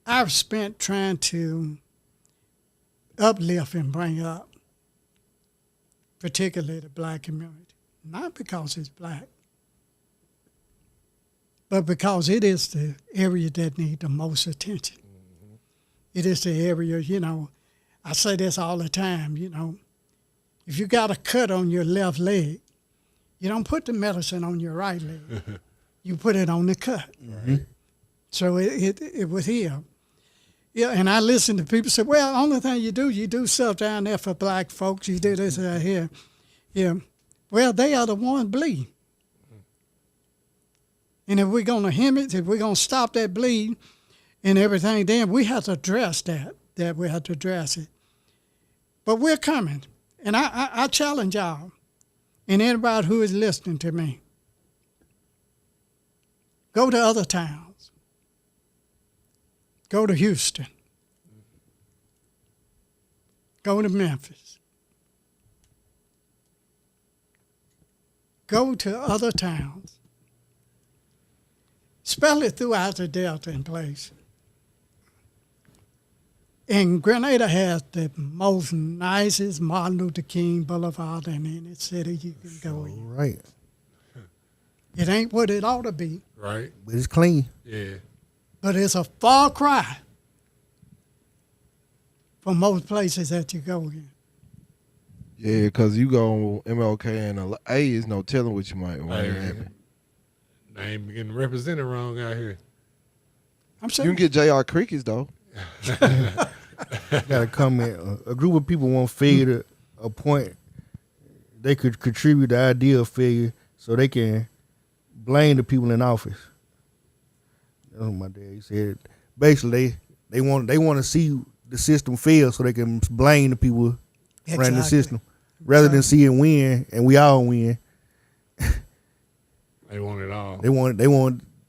I've spent trying to uplift and bring up, particularly the black community, not because it's black, but because it is the area that needs the most attention. Mm-hmm. It is the area, you know, I say this all the time, you know, if you got a cut on your left leg, you don't put the medicine on your right leg. You put it on the cut. Mm-hmm. So it would heal. Yeah, and I listen to people say, well, the only thing you do stuff down there for black folks. You do this out here. Yeah. Well, they are the ones bleed. And if we're going to hem it, if we're going to stop that bleed and everything, then we have to address that we have to address it. But we're coming. And I challenge y'all and anybody who is listening to me, go to other towns. Go to Houston. Go to Memphis. Go to other towns, especially throughout the Delta and place. And Grenada has the most nicest Martin Luther King Boulevard in any city you can go in. Right. It ain't what it ought to be, Right. But it's clean. Yeah. but it's a far cry from most places that you go in. Yeah, because you go on MLK and A is no telling what you might Hey, happen. I ain't getting represented wrong out here. I'm You saying, can get JR Crickets, though. Got to come in. A group of people want failure to a point. They could contribute the idea of failure so they can blame the people in office. That's what my dad said. Basically, they want to see the system fail so they can blame the people running the Exactly. system, rather than see it win and we all win. They want it all. They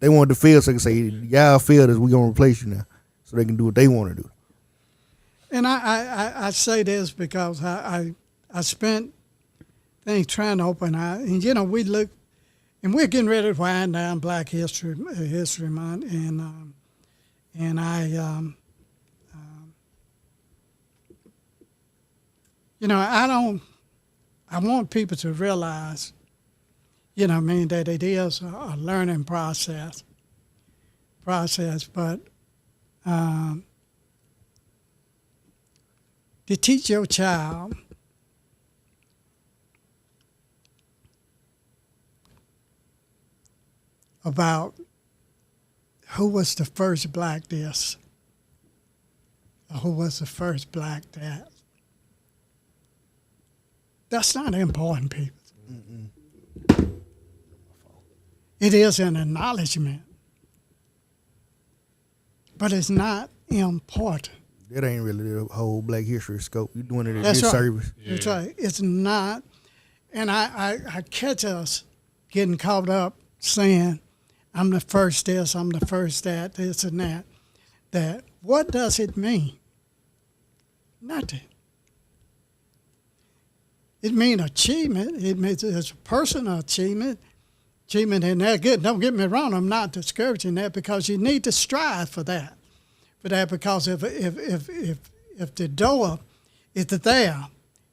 want to fail so they can say, y'all failed us, we gonna replace you now, so they can do what they want to do. and I say this because I spent things trying to open eye, and you know we look, and we're getting ready to wind down Black History Month, and I you know I want people to realize, you know, I mean, that it is a learning process, but to teach your child about who was the first black this, or who was the first black that, that's not important, people. It is an acknowledgement, but it's not important. That ain't really the whole Black History scope. You're doing it a That's right. disservice. That's right. It's not, and I catch us getting caught up saying, I'm the first this, I'm the first that, this and that. That, what does it mean? Nothing. It means achievement. It means it's a personal achievement. Achievement in that good. Don't get me wrong, I'm not discouraging that, because you need to strive for that. Because if the door is there,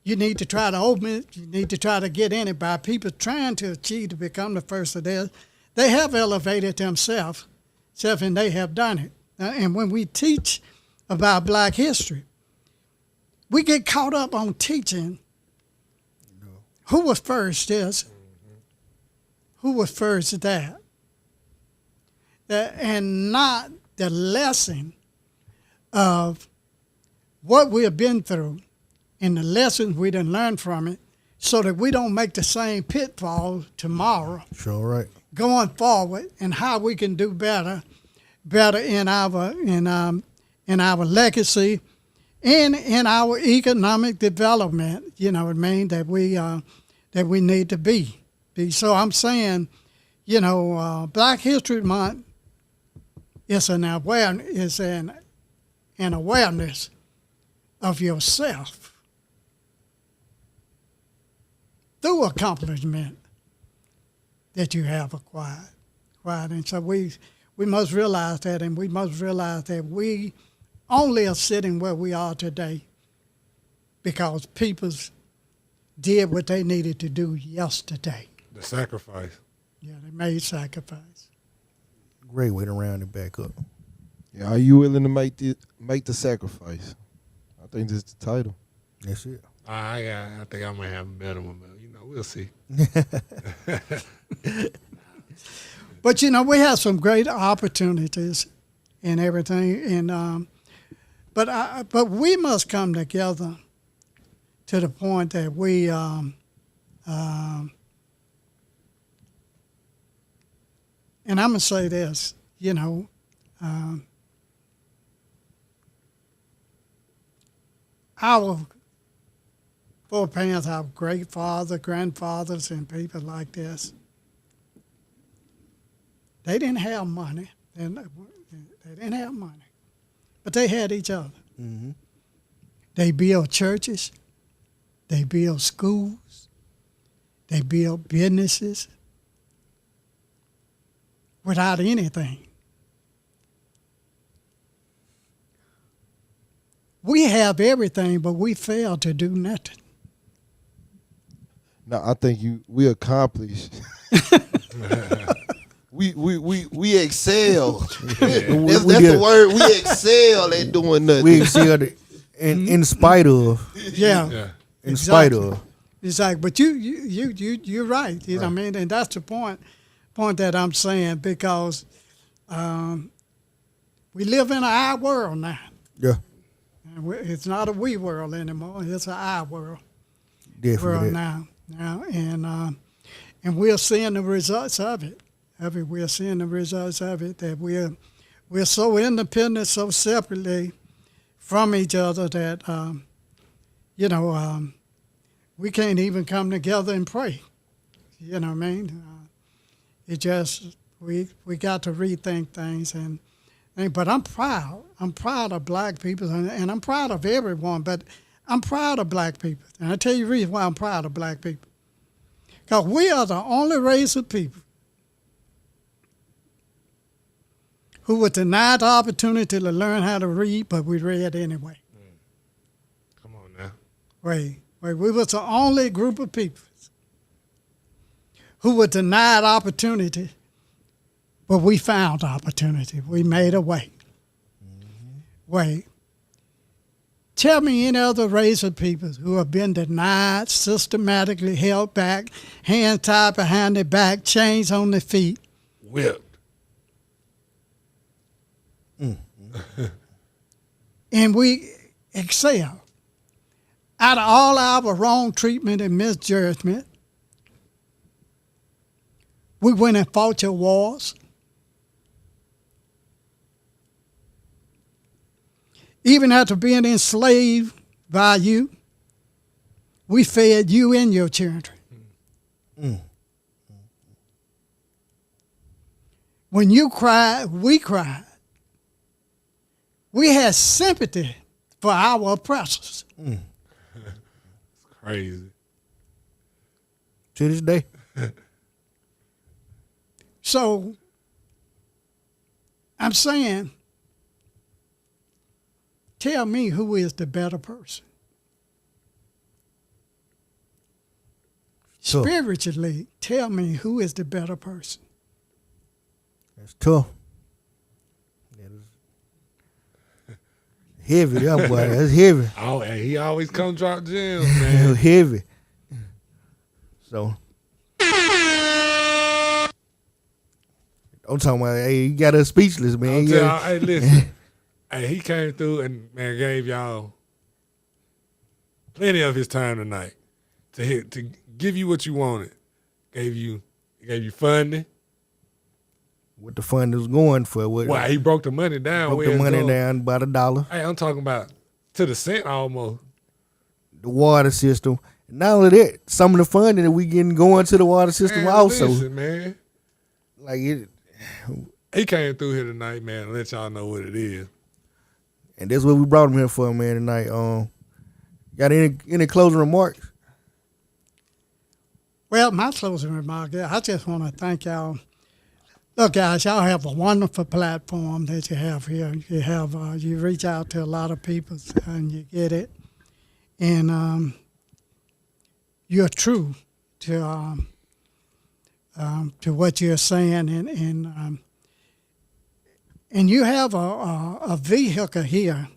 you need to try to open it. You need to try to get in it by people trying to achieve to become the first of theirs. They have elevated themselves, and they have done it. And when we teach about Black history, we get caught up on teaching who was first this, who was first that, and not the lesson of what we have been through and the lessons we done learned from it so that we don't make the same pitfall tomorrow Sure, right. going forward, and how we can do better in our legacy and in our economic development, you know what I mean, that we need to be. So I'm saying, Black History Month is an awareness of yourself through accomplishment that you have acquired. And so we must realize that, and we must realize that we only are sitting where we are today because people did what they needed to do yesterday. The sacrifice. Yeah, they made sacrifice. Great way to round it back up. Yeah, are you willing to make the sacrifice? I think that's the title. That's it. I think I might have a better one, but we'll see. But we have some great opportunities and everything, and but we must come together to the point that we and I'm gonna say this, our foreparents, our great fathers, grandfathers, and people like this, they didn't have money. They didn't have money, but they had each other. Mm-hmm. They built churches. They built schools. They built businesses without anything. We have everything, but we fail to do nothing. No, I think we accomplished. We excel. That's the word. We excel at doing nothing. We excel in spite of. Yeah. In spite of. Exactly. But you're right. You know what I mean? And that's the point that I'm saying, because we live in an I world now. Yeah. And it's not a we world anymore. It's an I world. Definitely. World now, and we're seeing the results of it. We're seeing the results of it, that we're so independent, so separately from each other that we can't even come together and pray. You know what I mean? It just we got to rethink things, but I'm proud. I'm proud of black people, and I'm proud of everyone. But I'm proud of black people, and I'll tell you the reason why I'm proud of black people. Because we are the only race of people who were denied the opportunity to learn how to read, but we read anyway. Come on now. Wait. We was the only group of people who were denied opportunity, but we found opportunity. We made a way. Mm-hmm. Wait. Tell me any other race of people who have been denied, systematically held back, hands tied behind their back, chains on their feet. Whipped. And we excel. Out of all our wrong treatment and misjudgment, we went and fought your wars. Even after being enslaved by you, we fed you and your children. When you cried, we cried. We had sympathy for our oppressors. It's crazy. To this day. So I'm saying, tell me who is the better person. Tough. Spiritually, tell me who is the better person. That's tough. Heavy, that boy. That's heavy. Oh, and he always come drop gems, man. Heavy. So, I'm talking about, hey, you got us speechless, man. Hey, listen. Hey, he came through and, man, gave y'all plenty of his time tonight to give you what you wanted. Gave you funding. What the fund was going for? Wow, he broke the money down. Broke the money down by $1. Hey, I'm talking about to the cent almost. The water system. Not only that, some of the funding that we getting going to the water system also. Listen, man. Like it. He came through here tonight, man, to let y'all know what it is. And that's what we brought him here for, man, tonight. Got any closing remarks? Well, my closing remark, I just want to thank y'all. Look, guys, y'all have a wonderful platform that you have here. You have you reach out to a lot of people and you get it, and you're true to what you're saying, and you have a vehicle here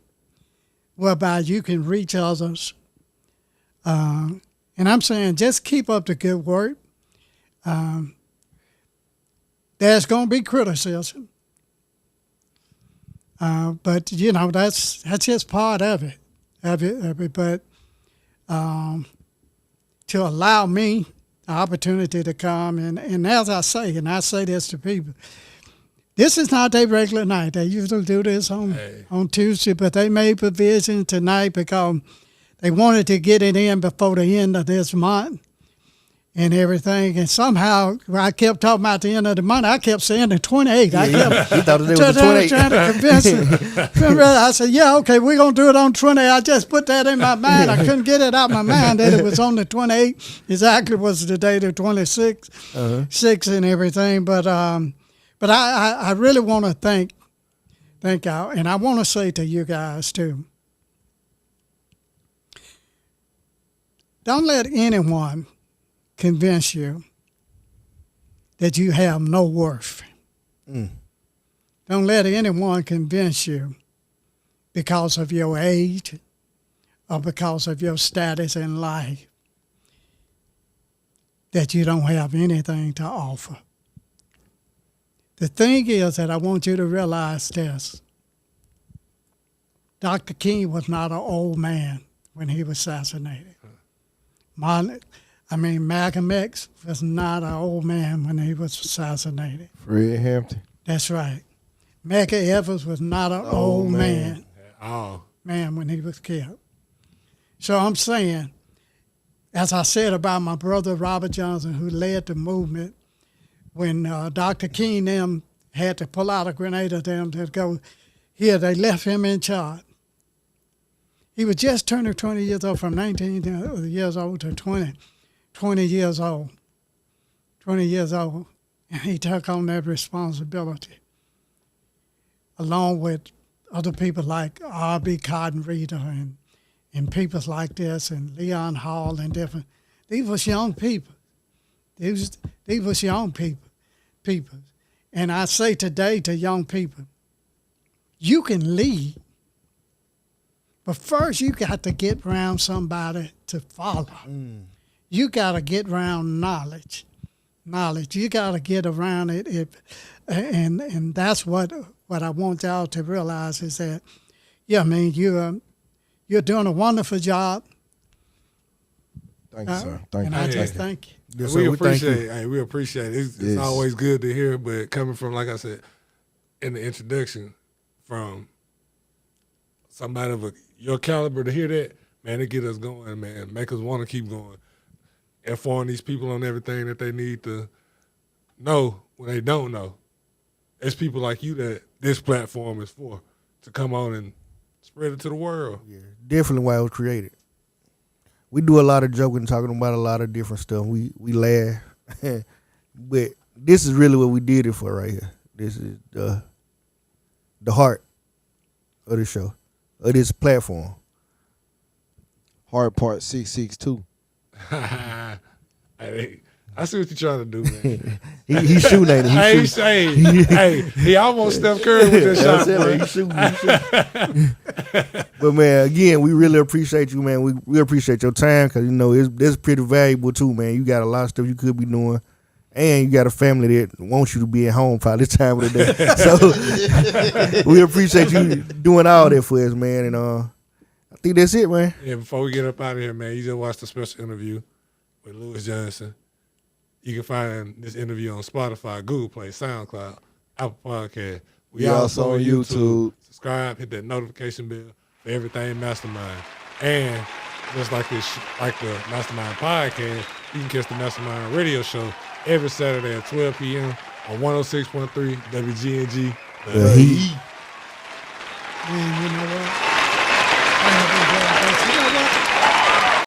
whereby you can reach others. And I'm saying just keep up the good work. There's going to be criticism. But, you know, that's just part of it. But to allow me the opportunity to come, and as I say, and I say this to people, this is not their regular night. They usually do this on Tuesday, but they made provision tonight because they wanted to get it in before the end of this month and everything. And somehow I kept talking about the end of the month. I kept saying the 28th. Yeah, I kept he thought it was the 28th. trying to convince him. I said, yeah, okay, we're going to do it on 28th. I just put that in my mind. I couldn't get it out of my mind that it was on the 28th. Exactly was the day, the 26th, 6 and everything. But I really want to thank y'all. And I want to say to you guys, too, don't let anyone convince you that you have no worth. Don't let anyone convince you because of your age or because of your status in life that you don't have anything to offer. The thing is that I want you to realize this. Dr. King was not an old man when he was assassinated. Malcolm X was not an old man when he was assassinated. Fred Hampton. That's right. Medgar Evers was not an old man when he was killed. So I'm saying, as I said about my brother Robert Johnson, who led the movement, when Dr. King them had to pull out of Grenada them to go here, they left him in charge. He was just turning 20 years old, from 19 years old to 20 years old. 20 years old. And he took on that responsibility, along with other people like R.B. Cotton Reader and people like this, and Leon Hall and different. These was young people. These was young people. And I say today to young people, you can lead, but first you got to get around somebody to follow. You got to get around knowledge. You got to get around it. And that's what I want y'all to realize is that, you're doing a wonderful job. Thank you, sir. Thank and you. I just thank you. Yes, we sir, appreciate it. Hey, we appreciate it. It's Yes. always good to hear, but coming from, like I said, in the introduction, from somebody of your caliber to hear that, man, it get us going, man. Make us want to keep going. Inform these people on everything that they need to know when they don't know. It's people like you that this platform is for, to come on and spread it to the world. Yeah, definitely why it was created. We do a lot of joking, talking about a lot of different stuff. We laugh, but this is really what we did it for right here. This is the heart of the show, of this platform. Hard part 662. Hey, I see what you're trying to do, man. He's shooting at it. Hey, he almost Steph Curry with this shot, bro. He's shooting. But man, again, we really appreciate you, man. We appreciate your time because it's pretty valuable too, man. You got a lot of stuff you could be doing, and you got a family that wants you to be at home by this time of the day. So we appreciate you doing all that for us, man. And think that's it, man. Yeah, before we get up out of here, man, you just watched the special interview with Lewis Johnson. You can find this interview on Spotify, Google Play, SoundCloud, Apple Podcast. We also on YouTube. Subscribe, hit that notification bell for everything Mastermind. And just like the Mastermind Podcast, you can catch the Mastermind Radio Show every Saturday at 12 p.m. on 106.3 WGNG. The Heat. And you know